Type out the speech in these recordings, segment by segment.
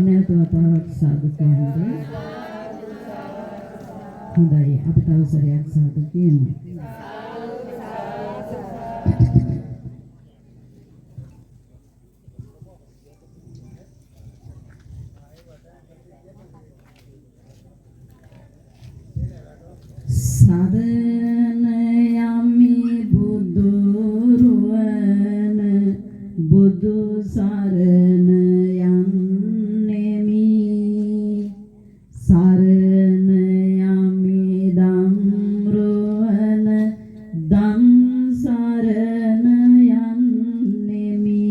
නැවතවතාවක් සාදු කියන්නේ. හොඳයි අපි තව සැරයක් සාදු කියමු. සරණ යමි බුදු රුවන බුදු සරණ යන්නෙමි සරණ යමි දම් රුවන දම් සරණ යන්නෙමි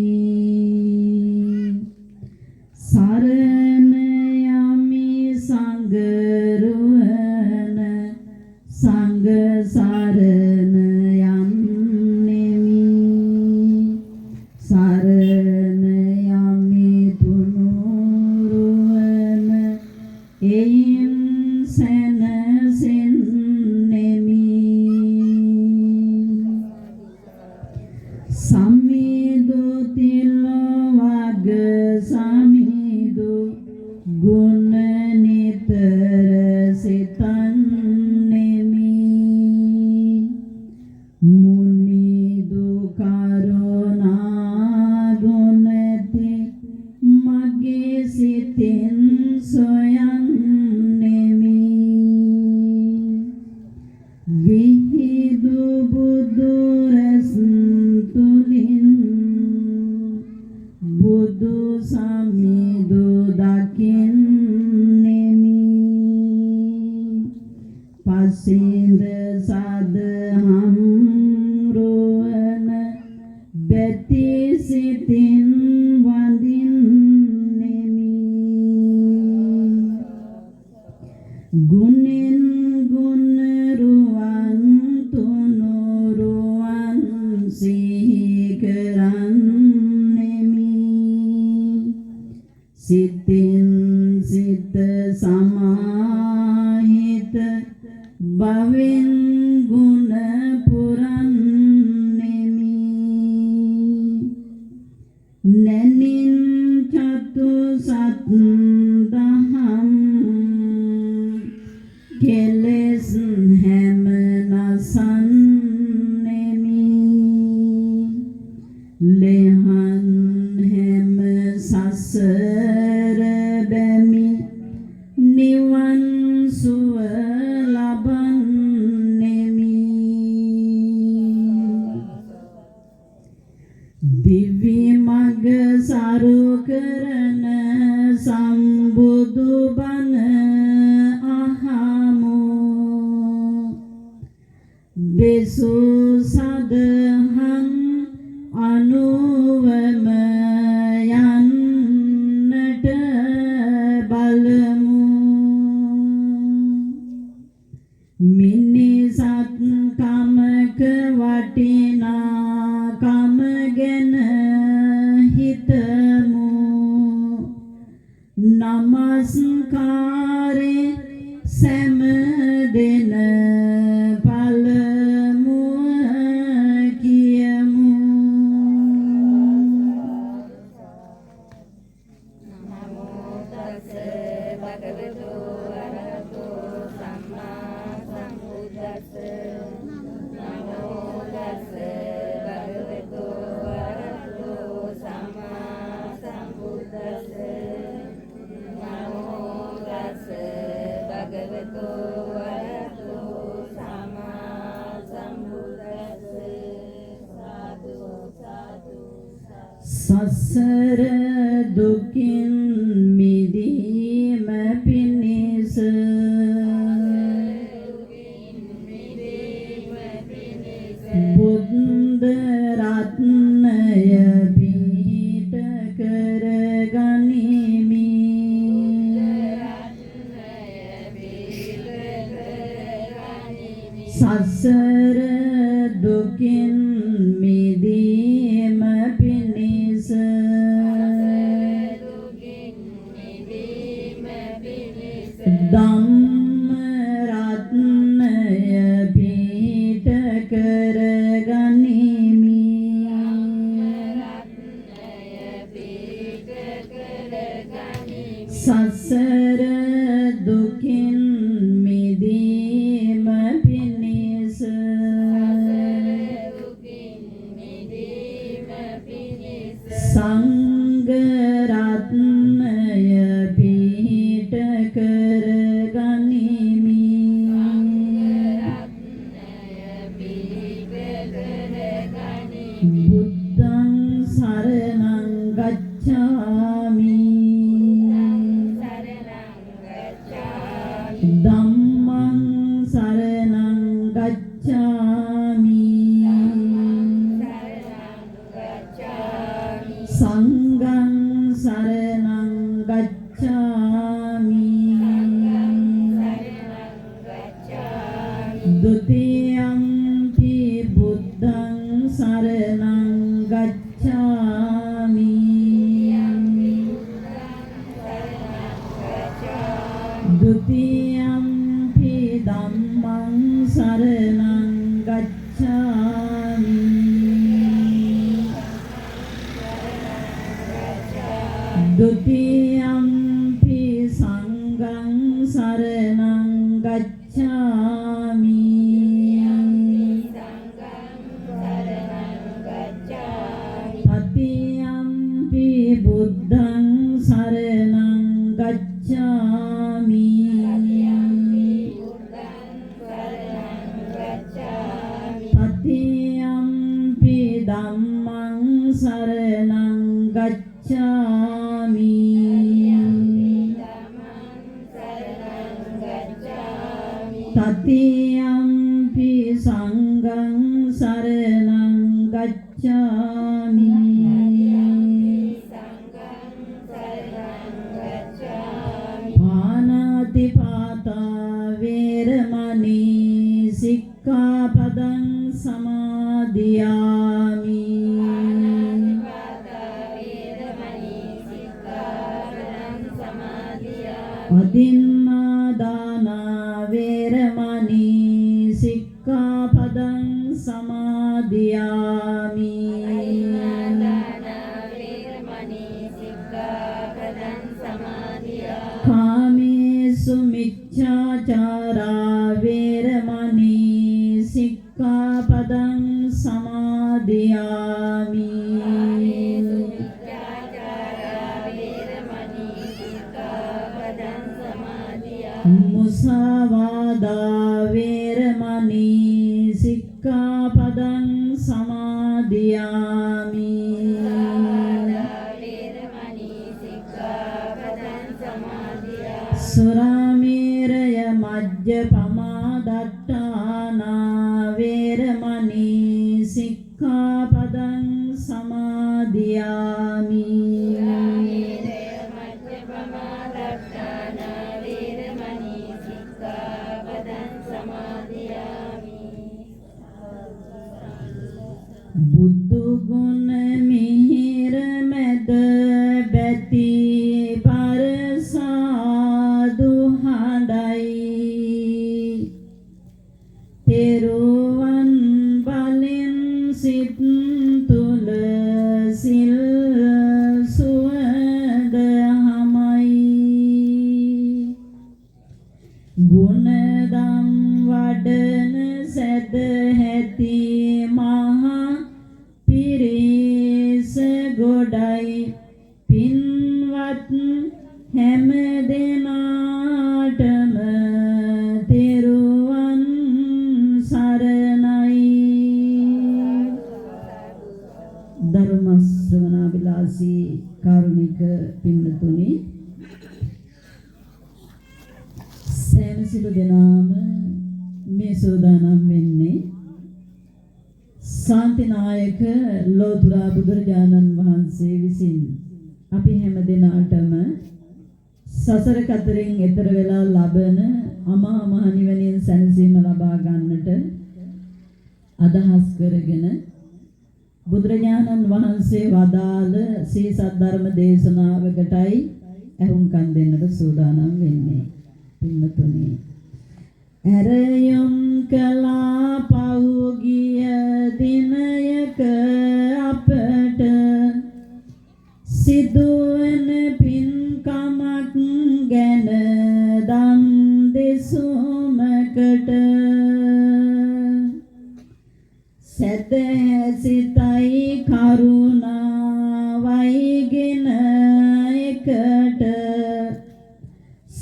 සරණ යමි සංඝ රුවන සංඝ සරණ යන්නෙමි සරණ යමි තුනුරුවන එයින් සැනසෙන්නෙමි සම්මිදු තිලවග සමිදු ගුණ නිතර සිතන්නෙමි මුනිදු කරුණා ගුණති මගේ සිතින් සොයන්නෙමි විහිදු බුදු රැස් තුලින් බුදු සමිදු දකින්නෙමි පසින්ද සදහම් රුවන බැති සිතින් වඳින්නෙමි ගුණෙන් ගුණ රුවන් තුනුරුවන් සිහි කරන්නෙමි සිතින් සිත සමාහිත භවෙන් ගුණ පුරන්නෙමි නැනින් චතු සත්දහම් කෙලෙස් හැම නසන්නෙමි ලෙහන් හැම සසර බැමි නිවන් සුව ලබන්නෙමි දිවි මග සරු කරන සම්බුදු බණ අහමු දෙසු සදහම් අනුවම යන්නට බලමු මිනිසත් කමක වටිනාකම ගැන හිතමු නමස්කාරේ සෑම දෙන පළමුව කියමු නමෝ තස්ස භගවතු අරහතෝ සම්මා සම්බුද්දස්ස නමෝ තස්ස භගවතු අරහතෝ සම්මා සම්බුද්දස්ස නමෝ තස්ස භගවතු අරහතෝ සම්මා සම්බුද්දස්ස සාදු සාදු සසර දුකින් මිදීම පිණිස බුද්ධ රත්නය පිහිට කරගනිමි සසර දුකින් මිදීම පිණිස ධම්ම රත්නය පිහිට කරගනිමි සසර දුකින් මිදීම පිණිස සංඝ රත්නය පිහිට කර ගනිමි. බුද්ධං සරණං ගච්ඡාමි. ධම්මං සරණං ගච්ඡාමි. සංඝං සරණං ගච්ඡාමි. ဒုတိယံ පි බුද්ධං සරණං ගච්ඡාමි. ဒုတိယံ පි ධම්මං සරණං ගච්ඡාමි. ဒုတိယံ පි සංඝං සරණං ගච්ඡාමි. တတိယံ පි බුද්ධං සරණං ගච්ඡාමි. တတိယံ පි ධම්මං සරණං ගච්ඡාමි. တတိယံ පි සංඝං සරණං ගච්ඡාමි. පාණාතිපාතා වේරමණී සික්ඛාපදං සමාදියාමි. අදින්නා දානා වේරමණී සික්ඛාපදං සමාදියාමි. කාමේසු මිච්ඡාචාරා වේරමණී සික්ඛාපදං සමාදියාමි. මුසාවාදා වේරමණී සික්ඛාපදං සමාදියාමි. සුරාමේරය මජ්ජපමා දට්ඨානා වේරමණී සික්ඛාපදං සමාදියාමි. බුදු ගුණ මිහිර මැද බැති පරසාදු හඬයි. තෙරුවන් බලෙන් සිත් තුල සිල් සුවඳ හමයි. ගුණදම් වඩන සැදැහැති මහා පිරිස ගොඩයි. පින්වත් හැම දෙනාටම තෙරුවන් සරණයි. ධර්ම ශ්‍රවණාබිලාසී කාරුණික පින්තුනි, සෑම සිළු දෙනාම මේ සෝදානම් වෙන්නේ ශාන්තිනායක ලෝතුරා බුදුරජාණන් වහන්සේ විසින් අපි හැම දෙනාටම සසර කතරෙන් එතර වෙලා ලබන අමා මහ නිවනින් සැනසීම ලබා ගන්නට අදහස් කරගෙන බුදුරජාණන් වහන්සේ වදාළ සී සද්ධර්ම දේශනාවකටයි ඇහුම්කන් දෙන්නට සූදානම් වෙන්නේ. පින්තුනි, ඇරයුම් කළා පහුගිය දිනයක අපට සිදුවන පින්කමක්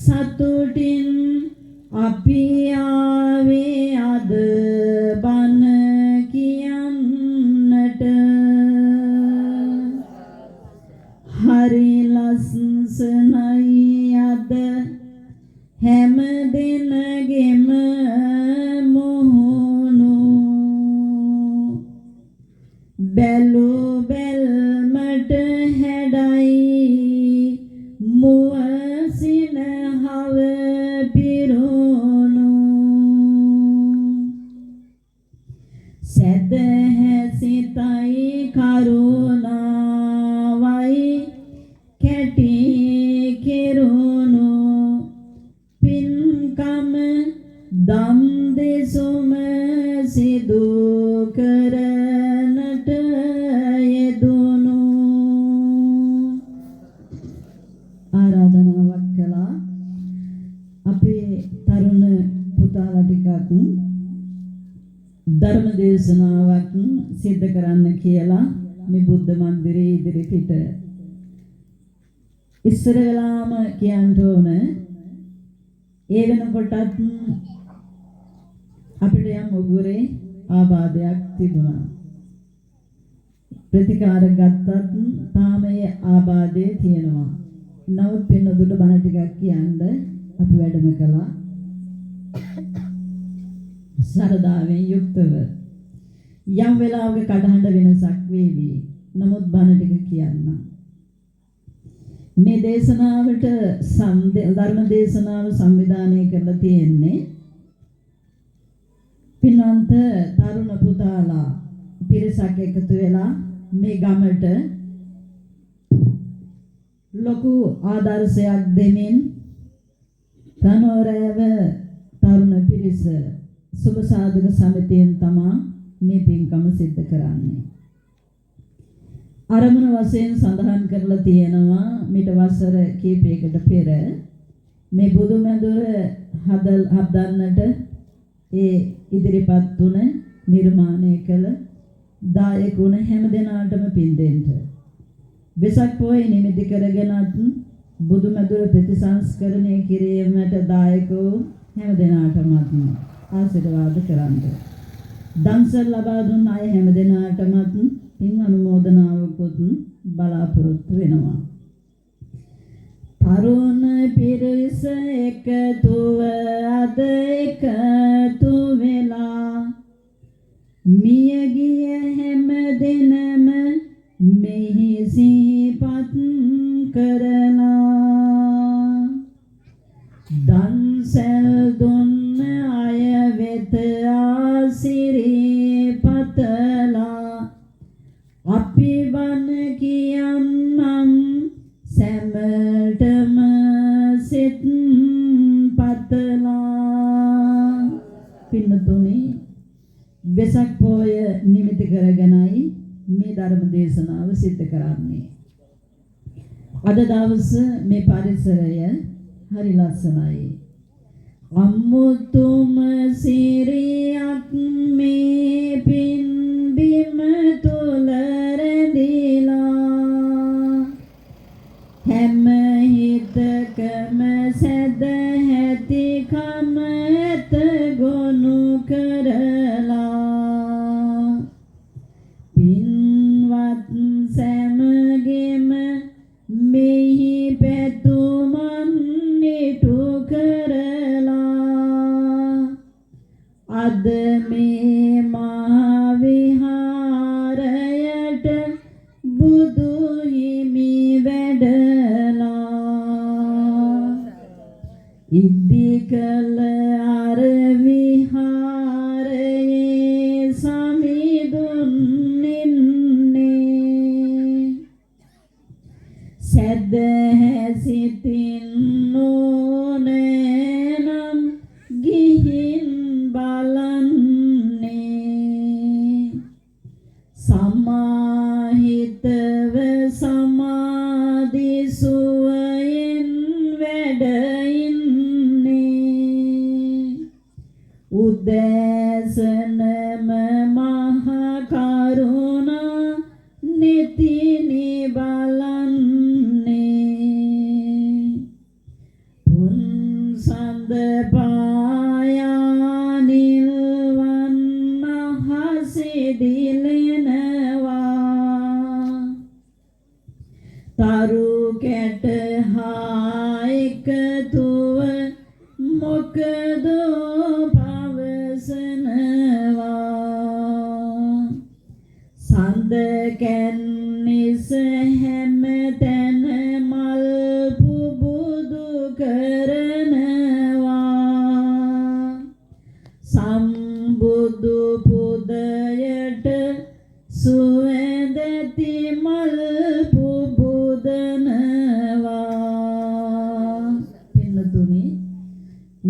සතුටින් අපි ආවේ අද බණ කියන්නට හරි ලස්සනයි අද හැම දිනගෙම මොහොනු බැලු බැල්මට හැඩයි මුවසින හව පිරුණු සැදැහැසිතයි කරුණාවයි කැටි කෙරුණු පින්කම දම් දෙසුම සිදු කරනට යෙදුණු ආරාධනාවක් කළා අපේ තරුණ පුතාලා ටිකක් ධර්ම දේශනාවක් සිද්ධ කරන්න කියලා මේ බුද්ධ මන්දිරයේ ඉදිරි පිට ඉස්සර වෙලාම කියන්න ඕන ඒ වෙනකොටත් අපිට යම් උගුරේ ආබාධයක් තිබුණා ප්‍රතිකාර ගත්තත් තාම ඒ ආබාධය තියෙනවා නමුත් පින්නදුට බණ ටිකක් කියන්න අපි වැඩම කළා සරදාවෙන් යුක්තව යම් වෙලාවක කඩහඬ වෙනසක් වේවි නමුත් බණ ටික කියන්න මේ දේශනාවට ධර්ම දේශනාව සංවිධානය කරලා තියෙන්නේ පින්වන්ත තරුණ පුතාලා පිරිසක් එකතු වෙලා මේ ගමට ලොකු ආදර්ශයක් දෙමින් තනෝරෑව තරුණ පිරිස සුබ සාධක සමිතියෙන් තමා මේ පින්කම සිද්ධ කරන්නේ. අරමුණ වශයෙන් සඳහන් කරලා තියෙනවා මිට වසර කීපයකට පෙර මේ බුදුමැදුර හදන්නට ඒ ඉදිරිපත් තුන නිර්මාණය කළ දායකුණ හැම දෙනාටම පින් දෙන්න. වෙසක් පොය නිමිති කරගෙනත් බුදුමැදුර ප්‍රතිසංස්කරණය කිරීමට දායකෝ හැම දෙනාටම ආශිර්වාද කරන්න. දන්සල් ලබා දුන් අය හැම දෙනාටම පින් අනුමෝදනාවකුත් බලාපොරොත්තු වෙනවා. තරුණ පිරිස එකතුව අද එකතු වෙලා මියගිය හැම දිනම මෙහි සිහිපත් කරලා දන්සල් දුන්න අය වෙත ආසිරිපතලා අපි බණ කියන්නම් සැමටම සිත් පතලා පින්නතුනි වෙසක් පොය නිමිති කරගෙනයි මේ ධර්ම දේශනාව සිද්ධ කරන්නේ. අද දවස මේ පරිසරය හරි ලස්සනයි. අමුතුම සිරියක් මේ පින් බිම තුල රැඳිලා හැම හිතකම සැදැහැතිකම ඇත ගොනු කරලා පින්වත් සැමගෙම මෙහි පැතුමන් නිටු කරලා අද මේ මහා විහාරයට බුදු හිමි වැඩලා ඉදිකල අර විහාරයේ සමිඳුන් නින්නේ සැදැහැසිතින් නොනෑනම් ගිහින් බලන්නේ සමාහිතව සමාධි සුවයෙන් වැඩ ඉන්නේ උදෑසනම මහා කරුණා නිතිනි බලන්නේ පුන් පායානිල් වන්න හසිදිලෙනවා තරු කැට හා එකතුව මොකද පවසනවා සඳ කැන්නිස හැම තැන මල් පුබුදු කරනවා සම්බුදු පුදයට සුවඳති මල් පුබුදනවා පින්නතුනි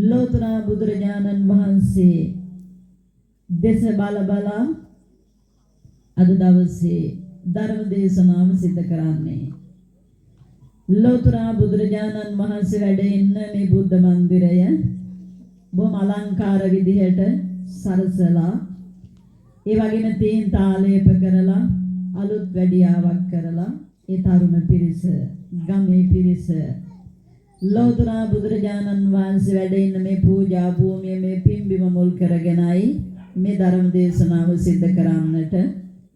ලෝතර බුදුරජාණන් වහන්සේ දෙස බල බලා අද දවසේ ධර්ම දේශනාව සිදු කරන්නේ ලෝතර බුදුරජාණන් වහන්සේ වැඩ ඉන්න මේ බුද්ධ මන්දිරය බොහොම අලංකාර විදිහට සරසලා ඒ වගේම තීන් තාලේප කරලා අලුත් වැඩියාවක් කරලා ඒ තරුණ පිරිස ගමේ පිරිස ලෝතර බුදුරජාණන් වහන්සේ වැඩ ඉන්න මේ පූජා භූමිය මේ පිම්බිම මුල් කරගෙනයි මේ ධර්ම දේශනාව සිදු කරන්නට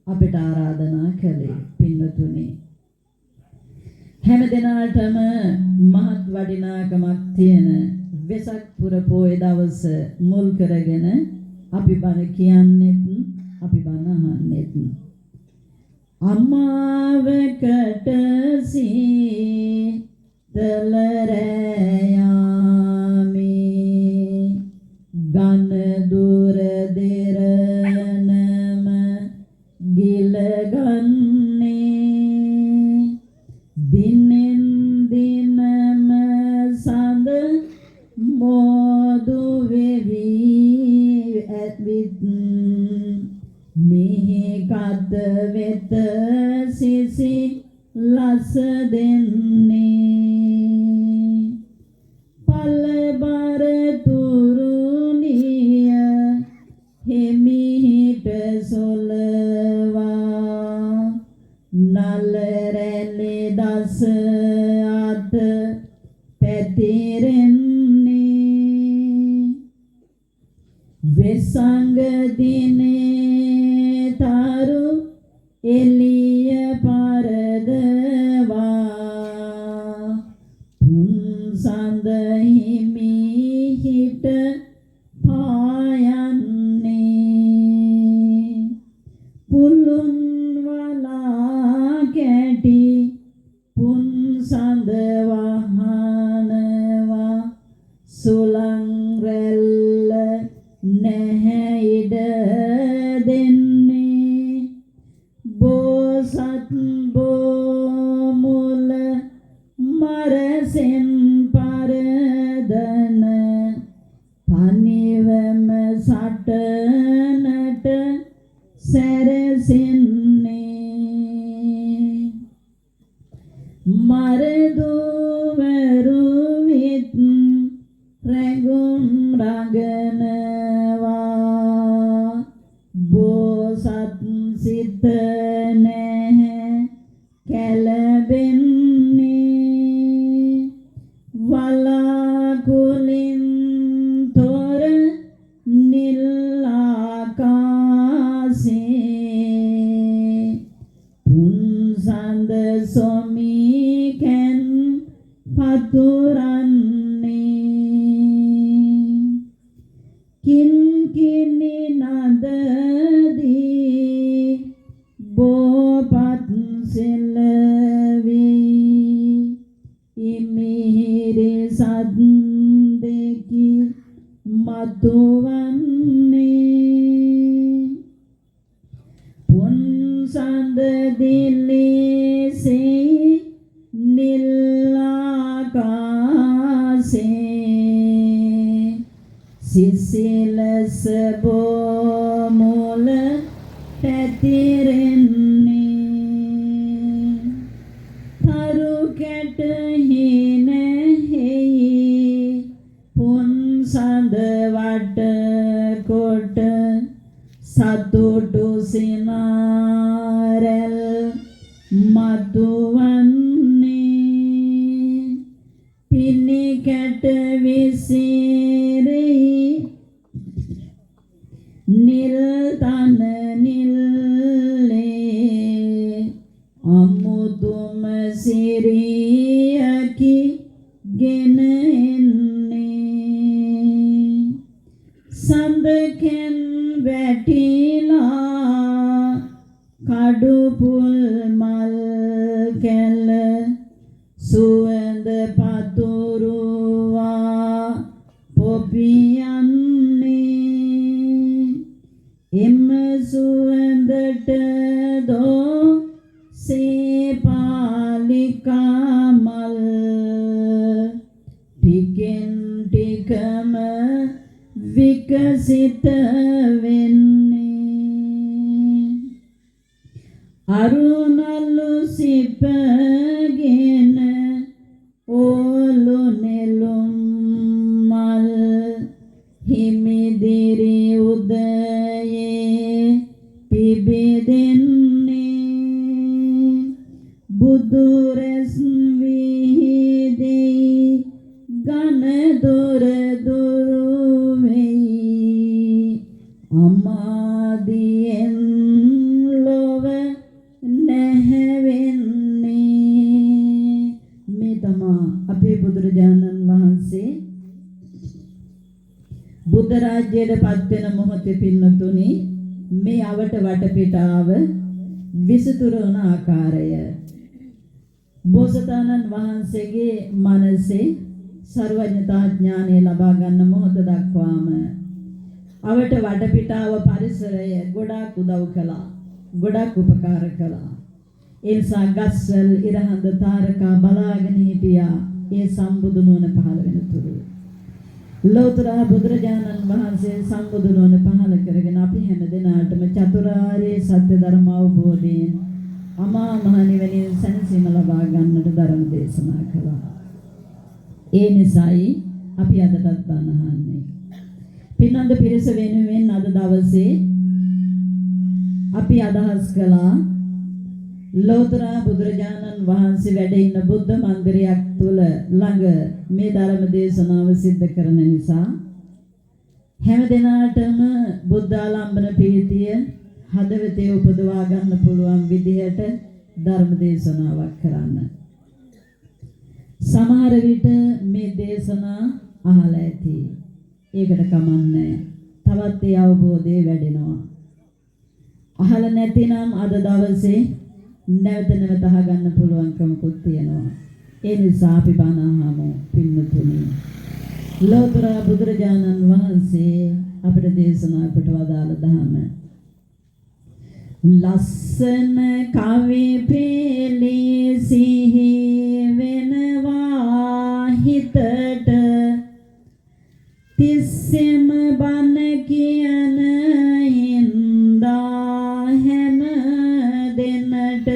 අපිට ආරාධනා කළේ පින්වතුනි හැම දිනාටම මහත් වටිනාකමක් තියෙන වෙසක් පුර පොය දවස මුල් කරගෙන අපි බණ කියන්නෙත් අපි බණ අහන්නෙත් අම්මාවකට සීතලරයාමි ගන දුර දෙරනම ගිලගන්නේ දිනෙන් දිනම සඳ මොදු වෙවි ඇත්විත් මෙහි කත වෙත සිසි ලස දෙන්නේ පල්බර තුරුණිය හිමිහිට සොලවා නලරැලි දස අත පැතිරෙන්නේ වෙසංග දිනේ තරු එළිය පරදවා පුන් සඳ හිමිහිට පායන්නේ පුලුන් වලා කැටි පුන් සඳ වහනවා සුලං රැල්ල නැහැ ඉඩ දෙන්නේ බෝසත් බෝමුල මරසෙන් පරදන තනිවම සටනට සැරසෙන්නේ මරදුවරු විත් රැඟුම් රඟනවා බෝසත් සිත නැහැ කැළඹෙන්නේ වලාකුලින් තොර නිල් ආකාශේ පුන් සඳ සොමිකෙන් පතුරන්නේ කින්කිනි නදදී බෝපත් සෙලවි ඉමිහිරි සද්දෙකි මතුවන්නේ පුන් සඳ දිලිසේ නිල් ආකාශේ සිසිලස බෝමුල පැතිරෙන්නේ තරු කැට හිනෙහි පුන් සඳ වට කොට සතුටු සිනාරැල් මතුවන්නේ පිණි කැට විසී ගෙන එන්නේ සඳකෙන් වැටිලා කඩු පුල් මල් කැල සුවඳ පතුරුවා පොපියන්නේ එම සුවඳට දෝ සේපාලිකා මල් ටිකෙන් ටිකම විකසිත වෙන්නේ අරුණලු සිපගෙන ඕලු නෙළුම් මල් හිමිදිරි උදයේ පිබිදෙන්නේ බුදු රැස් විහිදෙයි ගන දොර දුරු වෙයි අමාදියෙන් ලොව නැහැවෙන්නේ මේ තමා අපේ බුදුරජාණන් වහන්සේ බුද්ධ රාජ්‍යයට පත් වෙන මොහොතේ පින්නතුනි මේ අවට වටපිටාව විසිතුරු වන ආකාරය බෝසතාණන් වහන්සේගේ මනසේ සර්වඥතා ඥානය ලබා ගන්න මොහොත දක්වාම අවට වටපිටාව පරිසරය ගොඩාක් උදව් කළා ගොඩාක් උපකාර කළා ඒ නිසා ගස්වල ඉරහඳ තාරකා බලාගෙන හිටියා ඒ සම්බුදු නුවණ පහළ වෙන තුරු ලෝතර බුදුරජාණන් වහන්සේ සම්බුදු නුවණ පහළ කරගෙන අපි හැම දිනාටම චතුරාර්ය සත්‍ය ධර්ම අවබෝධයෙන් අමා මහ නිවනින් සැනසීම ලබා ගන්නට ධර්ම දේශනා කළා. ඒ නිසායි අපි අදටත් බණ අහන්නේ. පින්නන්ද පිරිස වෙනුවෙන් අද දවසේ අපි අදහස් කළා ලෝතර බුදුරජාණන් වහන්සේ වැඩ ඉන්න බුද්ධ මන්දිරයක් තුල ළඟ මේ ධර්ම දේශනාව සිද්ධ කරන නිසා හැම දිනාටම බුද්ධ ආලම්බන ප්‍රීතිය හදවතේ උපදවා ගන්න පුළුවන් විදිහට ධර්ම දේශනාවක් කරන්න. සමහර විට මේ දේශනා අහලා ඇති. ඒකට කමන්නේ. තවත් ඒ අවබෝධය වැඩෙනවා. අහලා නැතිනම් අද දවසේ නැවත නැවත අහගන්න පුළුවන්කමකුත් තියෙනවා. ඒ නිසා අපි බණ අහමු පින්නතුනි. ලෝතර බුදුරජාණන් වහන්සේ අපට දේශනා කොට වදාළ ධර්ම ලස්සන කවි පෙළි සිහි වෙනවා හිතට තිස්සෙම බණ කියන හින්දා හැම දෙන්නට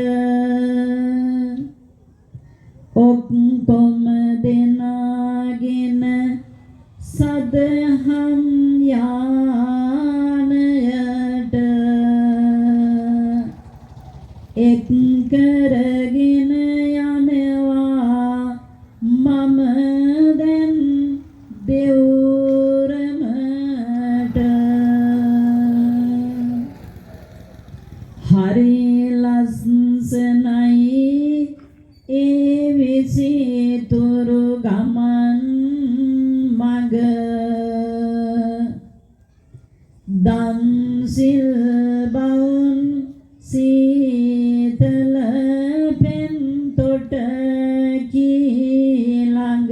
ඔක්කොම දෙනාගෙන සදහම් යානයට එක් කරගෙන යනවා මම දැන් දෙවුරමට හරි ලස්සනයි ඒ විසිතුරු ගමන් මග දන් සිල් බවුන් සීතල පෙන් තොට කීළඟ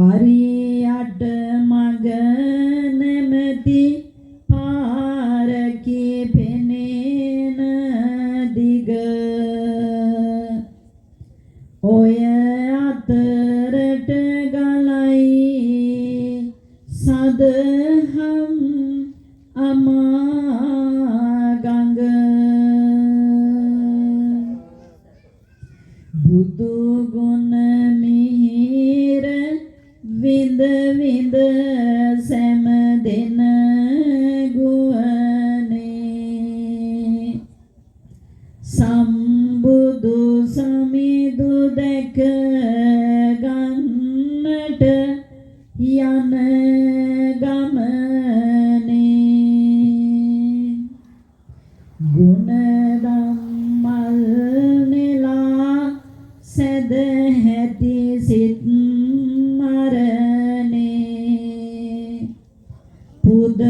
අරියට මග නැමැති පාරකී පෙනෙන දිග ඔය අතරට ගලයි සදහම් අමා ගඟ බුදු ගුණ මිහිර විඳ විඳ සෑම දෙන ගුවනේ සම්බුදු සමිදු දැක ගන්නට යන ගමනේ ගුණ ධම්මල් නෙලා වැද හැති සිත් මරණේ පුද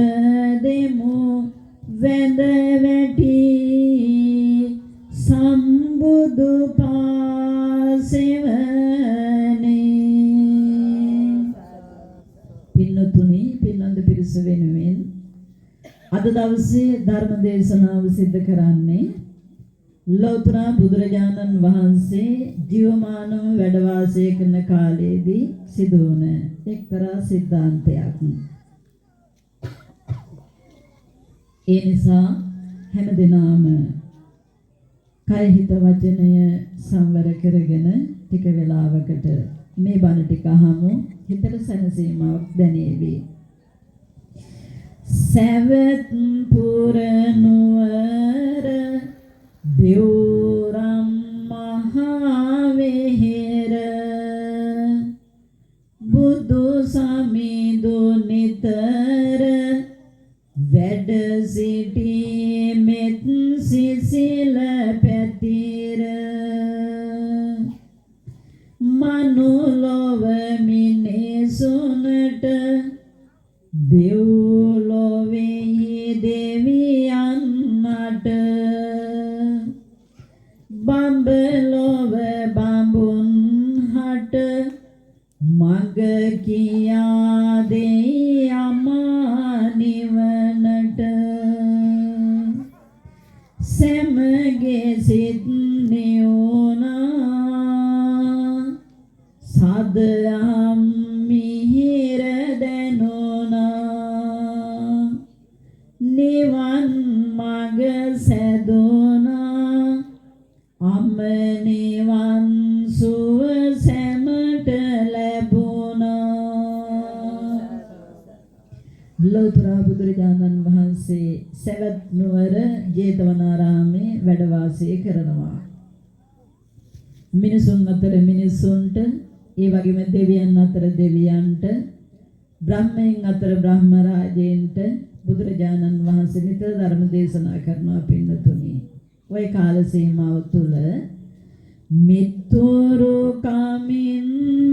දෙමු වැඳ වැටි සම්බුදු පාසෙවනේ පින්නතුනි පින්නන්ද පිරිස වෙනුවෙන් අද දවසේ ධර්ම දේශනාව සිදු කරන්නේ ලෞතර බුදුරජාණන් වහන්සේ ජීවමානව වැඩ වාසය කරන කාලයේදී සිදු වුණ එක්තරා සිද්ධාන්තයක්. ඒ නිසා හැමදෙනාම කය හිත වචනය සංවර කරගෙන ටික වේලාවකට මේ බණ ටික අහමු. හිතට සැනසීමක් දැනේවි. සවැත් පුර නුවර බිවුරම් මහා වෙහෙර බුදු සමිඳු නිතර වැඩ සිටි මෙත් සිසිල පැතිර මනුලොව මිනිසුනට දෙව්ලොවෙහි දෙවියන්ට බඹලොව බඹුන් හට මග කියා දෙයි අමා නිවනට සැමගේ සිත් නියුණා සදහම් මිහිර දැනුණා නිවන් මග සැදුණා අම නිවන් සුව සැමට ලැබුණා. ලෞතර බුදුරජාණන් වහන්සේ සවැත් නුවර ජේතවනාරාමේ වැඩ වාසය කරනවා. මිනිසුන් අතර මිනිසුන්ට, ඒ වගේම දෙවියන් අතර දෙවියන්ට, බ්‍රහ්මයන් අතර බ්‍රහ්ම රාජයන්ට බුදුරජාණන් වහන්සේ නිතර ධර්ම දේශනා කරනවා පින්නතුනි. ඔය කාල සීමාව තුළ මිතුරු කමින්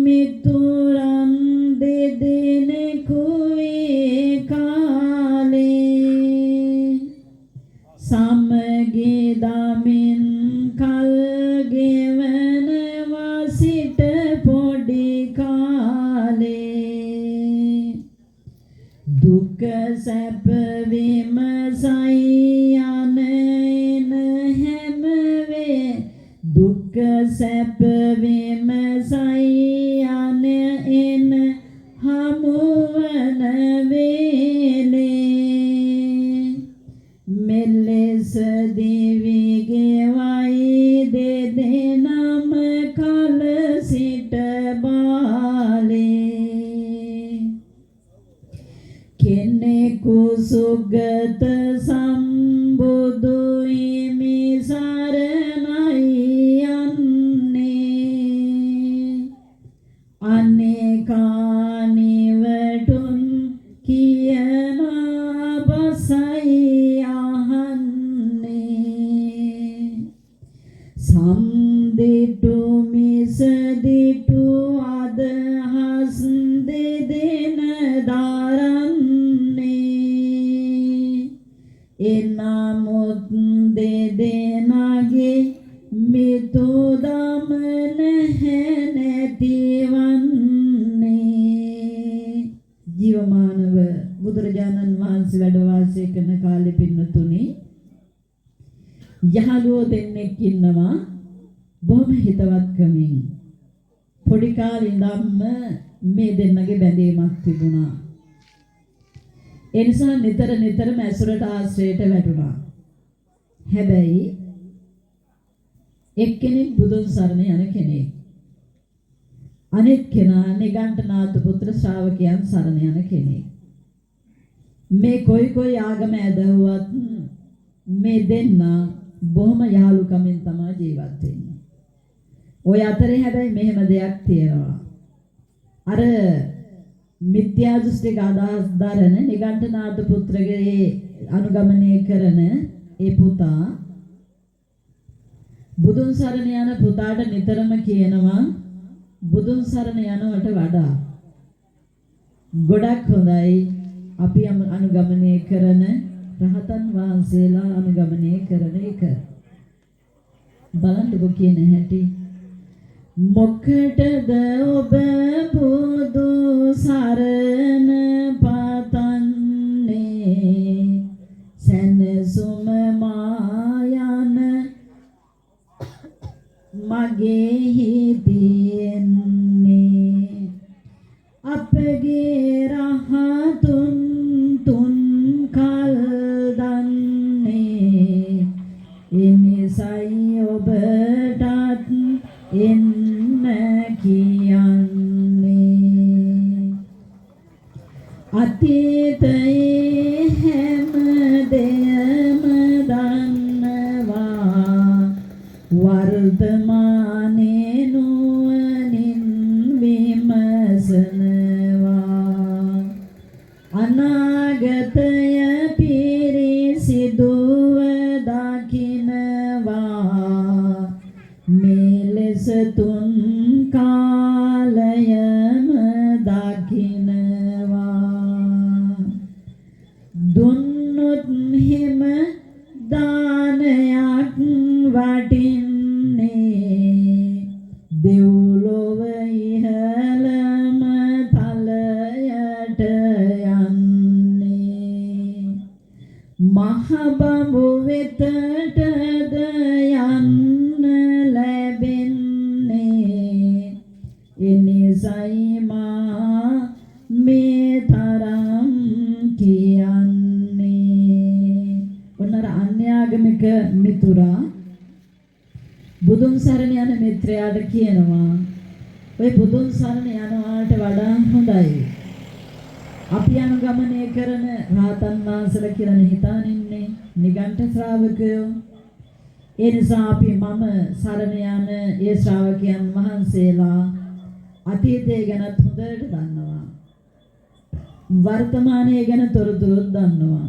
මිතුරන් දෙදෙනෙකු වේ කාලේ සමගි දමින් කල් ගෙවන වසිට පොඩි කාලේ දුක සැප විමසයි යන හැම වේ දුක සැප විමසයි යන එන හමුවන වේලේ මෙලෙස දිවිගේ වයි දෙදෙනම කල සිට බාලේ කෙනෙකු සුගත සම්බුදු හිමි සරණයි යන්නේ අනේකා නිවටුන් කියන බසයි අහන්නේ සම්දිටු මිසදිටු අදහස් දෙදෙන දාරන්නේ එනමුත් දෙදෙනාගේ මිතු දමන නැතිවන්නේ ජීවමානව බුදුරජාණන් වහන්සේ වැඩ වාසය කරන කාලේ පින්නතුනි යහළුවෝ දෙන්නෙක් ඉන්නවා බොහොම හිතවත්කමින් පොඩි කාලේ ඉඳන්ම මේ දෙන්නගේ බැඳීමක් තිබුණා. ඒ නිසා නිතරම ඇසුරට ආශ්‍රයයට වැටුණා. හැබැයි එක්කෙනෙක් බුදුන් සරණ යන කෙනෙක්. අනෙක් කෙනා නිගණ්ඨනාථ පුත්‍ර ශ්‍රාවකයන් සරණ යන කෙනෙක්. මේ කොයි ආගම ඇදහුවත් මේ දෙන්න බොහොම යහළුකමින් තමයි ජීවත් වෙන්නේ. ඔය අතරේ හැබැයි මෙහෙම දෙයක් තියෙනවා. අර මිත්‍යා දෘෂ්ටික අදහස් දරන නිගණ්ඨනාථ පුත්‍රගේ අනුගමනය කරන ඒ පුතා බුදුන් සරණ යන පුතාට නිතරම කියනවා බුදුන් සරණ යනවට වඩා ගොඩක් හොඳයි අපි අනුගමනය කරන රහතන් වහන්සේලා අනුගමනය කරන එක. බලන්නකො කියන හැටි. මොකටද ඔබ බුදු සරණ පතන්නේ සැනසුම මායන මගේ හිතෙන්නේ අපගේ රහතුන් තුන් කල් දන්නේ එනිසයි ඔබටත් එන්න කියන්නේ අතීතයේ හැම දෙයම දන්නවා වර්තමානයේ නුවණින් විමසනවා අනාගතය පිරිසිදුව දකිනවා මෙලෙස තුන් කාලයම දකිනවා දුන්නොත් හිම දානයක් වටින්නේ දෙව්ලොව ඉහළම තලයට යන්නේ මහ බඹු වෙතටද යන්න ලැබෙන්නේ එනිසයි මා මේ තරම් කියන්නේ ඔන්නර අන්‍යාගමික මිතුරා බුදුන් සරණ යන මිත්‍රයාට කියනවා ඔය බුදුන් සරණ යනවාට වඩා හොඳයි අපි අනුගමනය කරන රහතන් වහන්සේලා කියලා හිතාන ඉන්නේ නිගණ්ඨ ශ්‍රාවකයෝ ඒ නිසා අපි මම සරණ යන ඒ ශ්‍රාවකයන් වහන්සේලා අතීතය ගැන හොඳට දන්නවා වර්තමානය ගැන තොරතුරු දන්නවා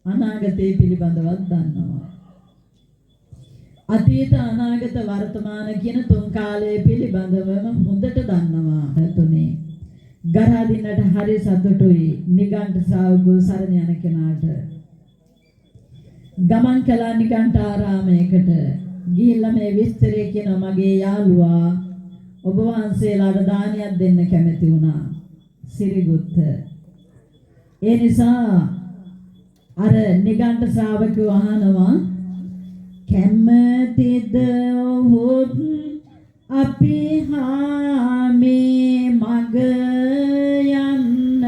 අනාගතය පිළිබඳවත් දන්නවා අතීත අනාගත වර්තමාන කියන තුන් කාලය පිළිබඳවම හොඳට දන්නවා තුනේ ගරහදින්නට හරි සතුටුයි නිගණ්ඨ ශ්‍රාවකෝ සරණ යන කෙනාට ගමන් කළා නිගණ්ඨ ආරාමයකට ගිහිල්ලා මේ විස්තරය කියන මගේ යාළුවා ඔබ වහන්සේලාට දානයක් දෙන්න කැමති වුණා සිරිගුත්ත ඒ නිසා අර නිගණ්ඨ ශ්‍රාවකෝ අහනවා කැමතිද ඔහුත් අපි හාමේ මග යන්න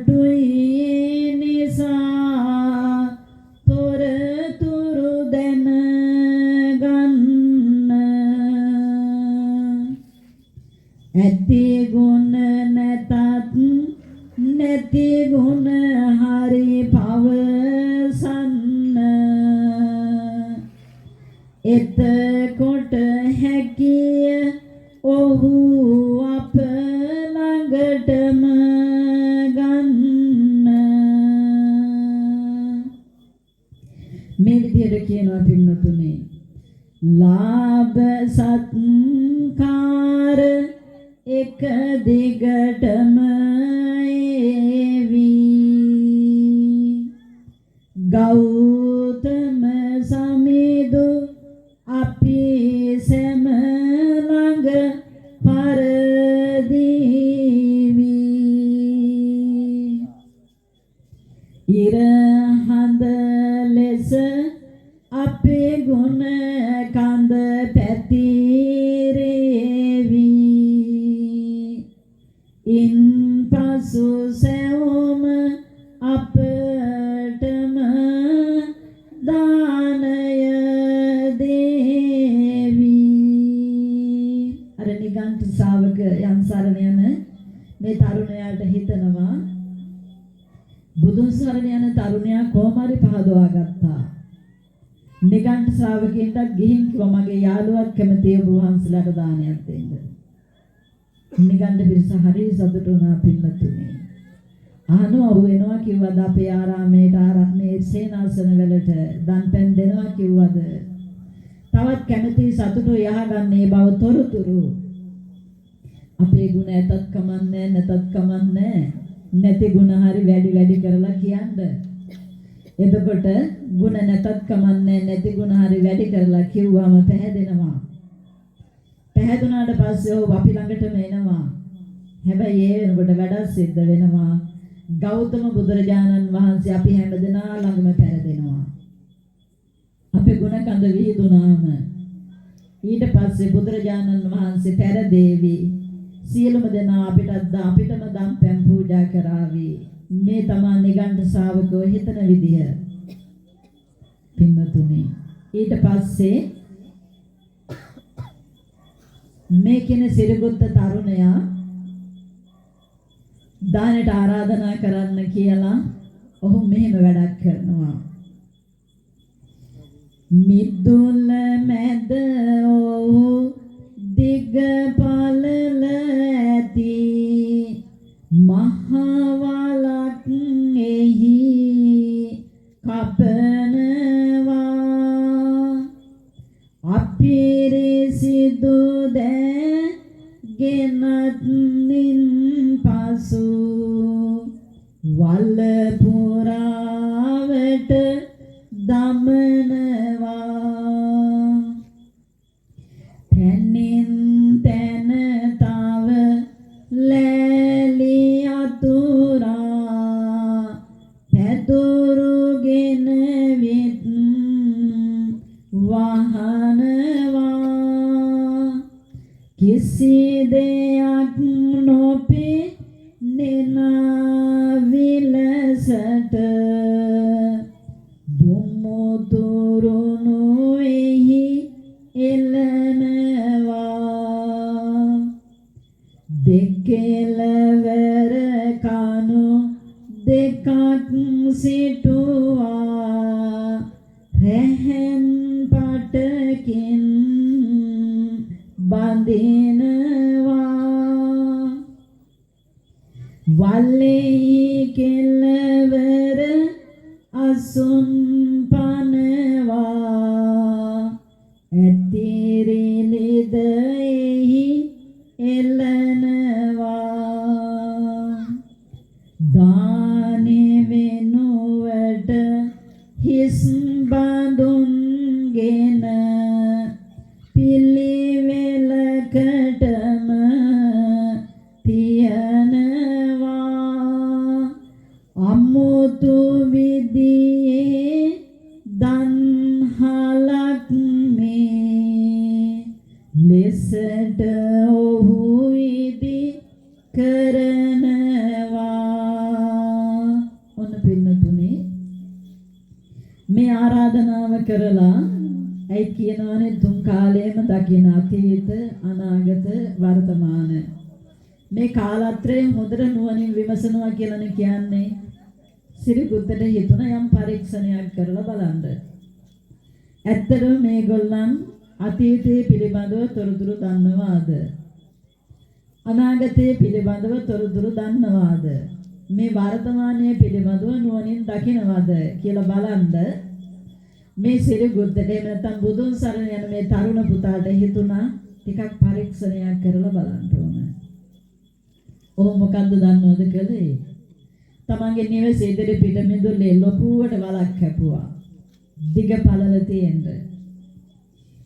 සතුටුයි නිසා තොරතුරු දැන ගන්න ඇති ගුණ නැතත් නැති ගුණ හරි පවසන්න එතකොට හැකිය ඔහු අප ළඟටම ගන්න මේ විදිහට කියනවා පින්නතුනේ ලාභ සත්කාර එක දිගටම ඒවි ගෞතම සමිදු අපි සැම ළඟ පරදීවි ඉර හඳ ලෙස අපේ ගුණ කඳ පැතිරේවි ඉන් පසු සැවොම අපටම දානය දේවි අර නිගණ්ඨ ශ්‍රාවක යම් සරණ යන මේ තරුණයාට හිතනවා බුදුන් සරණ යන තරුණයා කොහොම හරි පහදවා ගත්තා නිගණ්ඨ ශ්‍රාවකයන්ට ගිහින් කිව්වා මගේ යාළුවත් කැමතියි ඔබ වහන්සේලාට දානයක් දෙන්න නිගණ්ඨ පිරිස හරි සතුටු වුණා පින්නතුනේ අහනවා වෙනවා කිව්වද අපේ ආරාමයේ සේනාසන වලට දන් පැන් දෙනවා කිව්වද? තවත් කැමති සතුටු යහගන්නේ බව තොරතුරු අපේ ගුණ ඇතත් කමන්නේ නැතත් කමන්නේ නැති ගුණ හරි වැඩි කරලා කියන්න. එතකොට ගුණ නැතත් කමන්නේ නැති ගුණ හරි වැඩි කරලා කිව්වම පැහැදෙනවා. පැහැදුනාට පස්සේ ඔව් අපි ළඟටම එනවා. හැබැයි ඒ වෙනකොට වැඩක් සිද්ධ වෙනවා. ගෞතම බුදුරජාණන් වහන්සේ අපි හැමදෙනා ළඟම පැරදෙනවා. අපේ ගුණ කඳ විහිදුනාම ඊට පස්සේ බුදුරජාණන් වහන්සේ පැරදේවි. සියලුම දෙනා අපිටම දම් පැන් පූජා කරાવી. මේ තමා නිගණ්ඨ ශාවකෝ හිතන විදිය. පින්වතුනි ඊට පස්සේ මේ කියන සිරිගුත්ත තරුණයා දානට ආරාධනා කරන්න කියලා ඔහු මෙහෙම වැඩක් කරනවා. මිදුල මැද ඔහු දිග පළල ඇති මහවලක් එහි කපනවා අපිරිසිදු ගෙනත් නින් පසු වල පුරාවට දමනවා තැනින් තැන තව ලෑලි අතුරා පැදුරුගෙන විත් වහනවා කිසි දෙයක් නොපෙනෙන විලසට බුමුතුරුණු එහි එළනවා දෙකෙලවර කණු දෙකක් සිටුවා රැහෙන් පටකින් බඳිනවා වලෙහි කෙළවර අසුන් පනවා ඇතිරිලිද එහි එළනවා දානෙ වෙනුවට හිස් බඳුන්ගෙන පිළිවෙලකටම තියනවා අමුතු විදියේ දන්හලක් මේ ලෙසට ඔහු ඉදි කරනවා. ඔන්න පින්නතුනේ මේ ආරාධනාව කරලා ඇයි කියනවනේ තුන් කාලයේම දකින අතීත අනාගත වර්තමාන මේ කාලත්‍රයේ හොඳට නුවණින් විමසනවා කියලානේ කියන්නේ. සිරිගුත්තට හිතුණ යම් පරීක්ෂණයක් කරලා බලන්න. ඇත්තටම මේගොල්ලන් අතීතයේ පිළිබඳව තොරතුරු දන්නවාද? අනාගතයේ පිළිබඳව තොරතුරු දන්නවාද? මේ වර්තමානයේ පිළිබඳව නුවණින් දකින්නවාද කියලා බලන්න මේ සිරිගුත්තට එහෙම නැත්නම් බුදුන් සරණ යන මේ තරුණ පුතාට හිතුණා ටිකක් පරීක්ෂණයක් කරලා බලන්න ඕන. ඔහු මොකද්ද දන්නවද කළේ? තමන්ගේ නිවසේ ඉදිරි පිට මිදුලේ ලොකුවට වලක් කැපුවා. දිග පළල තියෙන්න.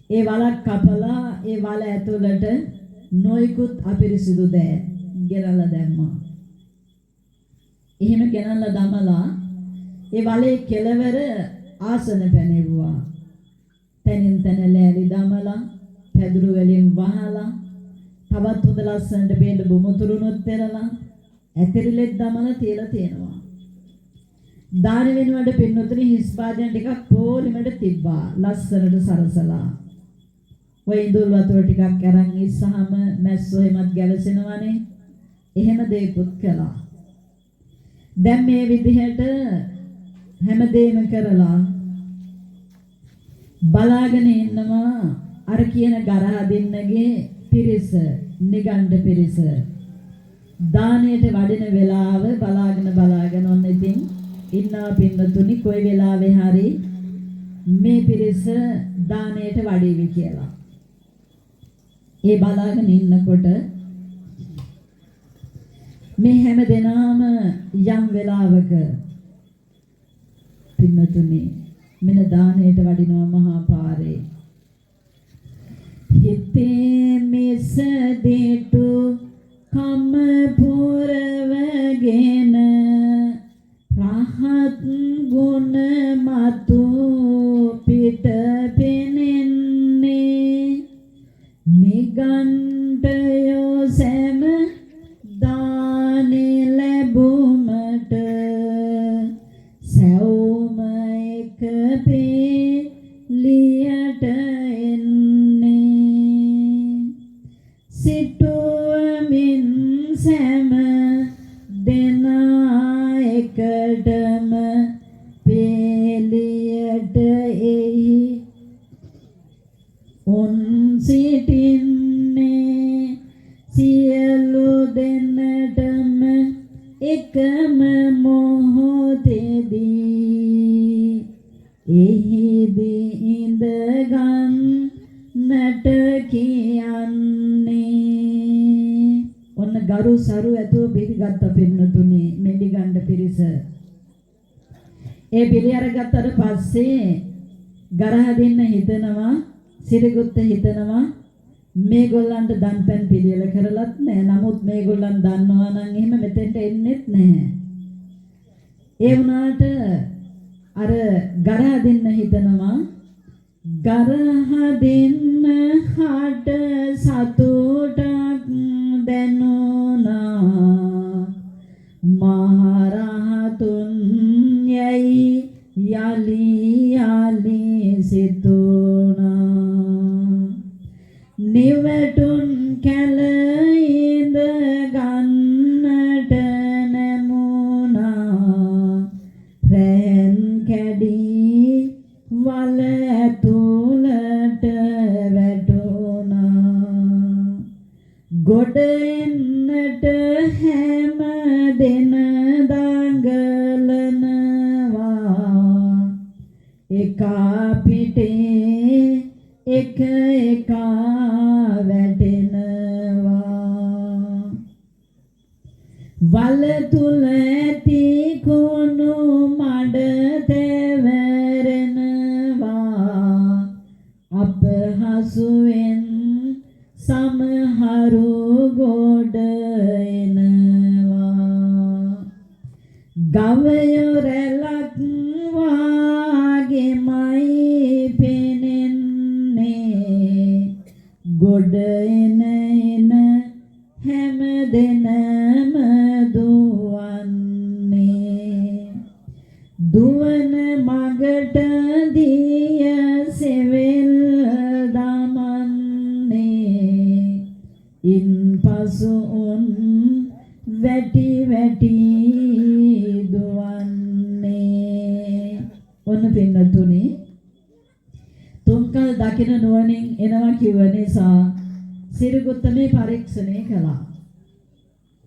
ඒ වලක් කපලා ඒ වල ඇතුළට නොයිකුත් අපිරිසිදු දෑ ගෙනල්ලා දැම්මා. එහෙම ගෙනල්ලා දමලා ඒ වලේ කෙළවර ආසන පැනෙවුවා. තනින් තන ලෑලි දමලා පැදුරු වලින් වහලා තවත් හොඳ ලස්සනට බේඳ බුමුතුරුනොත් පෙරලා ඇතිරිලෙත් දමලා තියලා තියෙනවා. දාන වෙනුවට පින්නතුනි හිස් පාදයන් ටිකක් පොලිමට තිබ්බා. ලස්සනට සරසලා. ඔය ඉඳුල් වතුර ටිකක් අරන් ඉස්සහම මැස්සෝ එමත් ගැලසෙනවනේ. එහෙම දෙයක්ත් කළා. දැන් මේ විදිහට හැමදේම කරලා බලාගෙන ඉන්නවා අර කියන ගරහ දෙන්නගේ පිරිස, නිගණ්ඨ පිරිස. දානෙට වඩින වෙලාව බලාගෙන ඔන්න ඉතින් ඉන්නා පින්නතුනි කොයි වෙලාවෙ හරි මේ පිරිස දානෙට වඩීවි කියලා. ඒ බලාගෙන ඉන්නකොට මේ හැම දෙනාම යම් වෙලාවක පින්නතුනි මෙන්න දානෙට වඩිනවා මහා පාරේ. හිතේ මිස දෙටු කම පුරවගෙන රහත් ගුණ මතු පිට පෙනෙන්නේ නිගණ්ඨයෝ සෑම දානෙ ලැබුමට සැවුම එක පිළියට එන්නේ සිටුවමින් සෑම දෙනා එකටම පිළියට එයි උන් සිටින්නේ සියලු දෙන්නටම එකම මොහොතේදී එහිදී ඉඳගන්නට කියන්නේ ඔන්න ගරු සරු ඇතුව පිළිගත්ත පින්නතුනි මෙඩිගණ්ඩ පිරිස. ඒ පිළි අරගත්තට පස්සේ ගරහ දෙන්න හිතනවා සිරිගුත්ත හිතනවා මේගොල්ලන්ට දන්පැන් පිළියෙල කරලත් නැහැ. නමුත් මේගොල්ලන් දන්නවා නම් එහෙම මෙතෙන්ට එන්නෙත් නැහැ. ඒ වුණාට අර ගරහ දෙන්න හිතනවා ගරහ දෙන්න හට සතුටක් දැනුණා මහරහතුන් යයි යලි යලි සිතුණා නිවටුන් කැල ඉඳ ගන්නට නැමුණා රැන් කැඩී වල ඇතුළට වැටුණා ගොඩ එන්නට හැම දෙන දඟලනවා එකා පිටේ එක වැටෙනවා වල තුල ඇති කුණු මඩ තෙවරෙනවා අපහසුවෙන් සමහරු ගොඩ එනවා ගවයෝ රැලක් වාගේමයි පෙනෙන්නේ ගොඩ එන හැම දෙනම දුවන්නේ දුවන මගට දිය සෙවෙල් දමන්නේ ඉන්පසු උන් වැටි වැටි දුවන්නේ ඔන්න පින්නතුනි තුන්කල් දකින නුවණින් එනවා කිව්ව නිසා සිරිගුත්ත මේ පරීක්ෂණය කළා.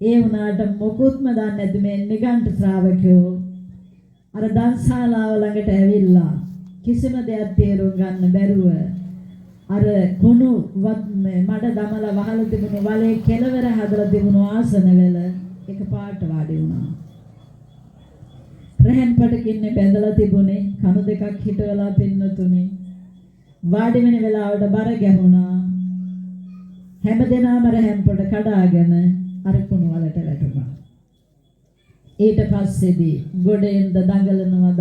ඒ වුණාට මොකුත්ම දන්නේ නැති මේ නිගණ්ඨ ශ්‍රාවකයෝ අර දන්ශාලාව ළඟට ඇවිල්ලා කිසිම දෙයක් තේරුම් ගන්න බැරුව අර කුණු මඩ දමලා වහලා තිබුණු වලේ කෙළවර හදලා තිබුණු ආසනවල එකපාරට වාඩි වුණා. රැහන් පටකින්නේ බැඳලා තිබුණේ කණු දෙකක් හිටවලා පින්නතුනේ වාඩි වෙන වෙලාවට බර ගැහුණා. හැමදෙනාම රැහන් පොඩ කඩාගෙන අර කුණු වලට වැටුණා. ඊට පස්සේදී ගොඩෙන්ද දඟලනවා.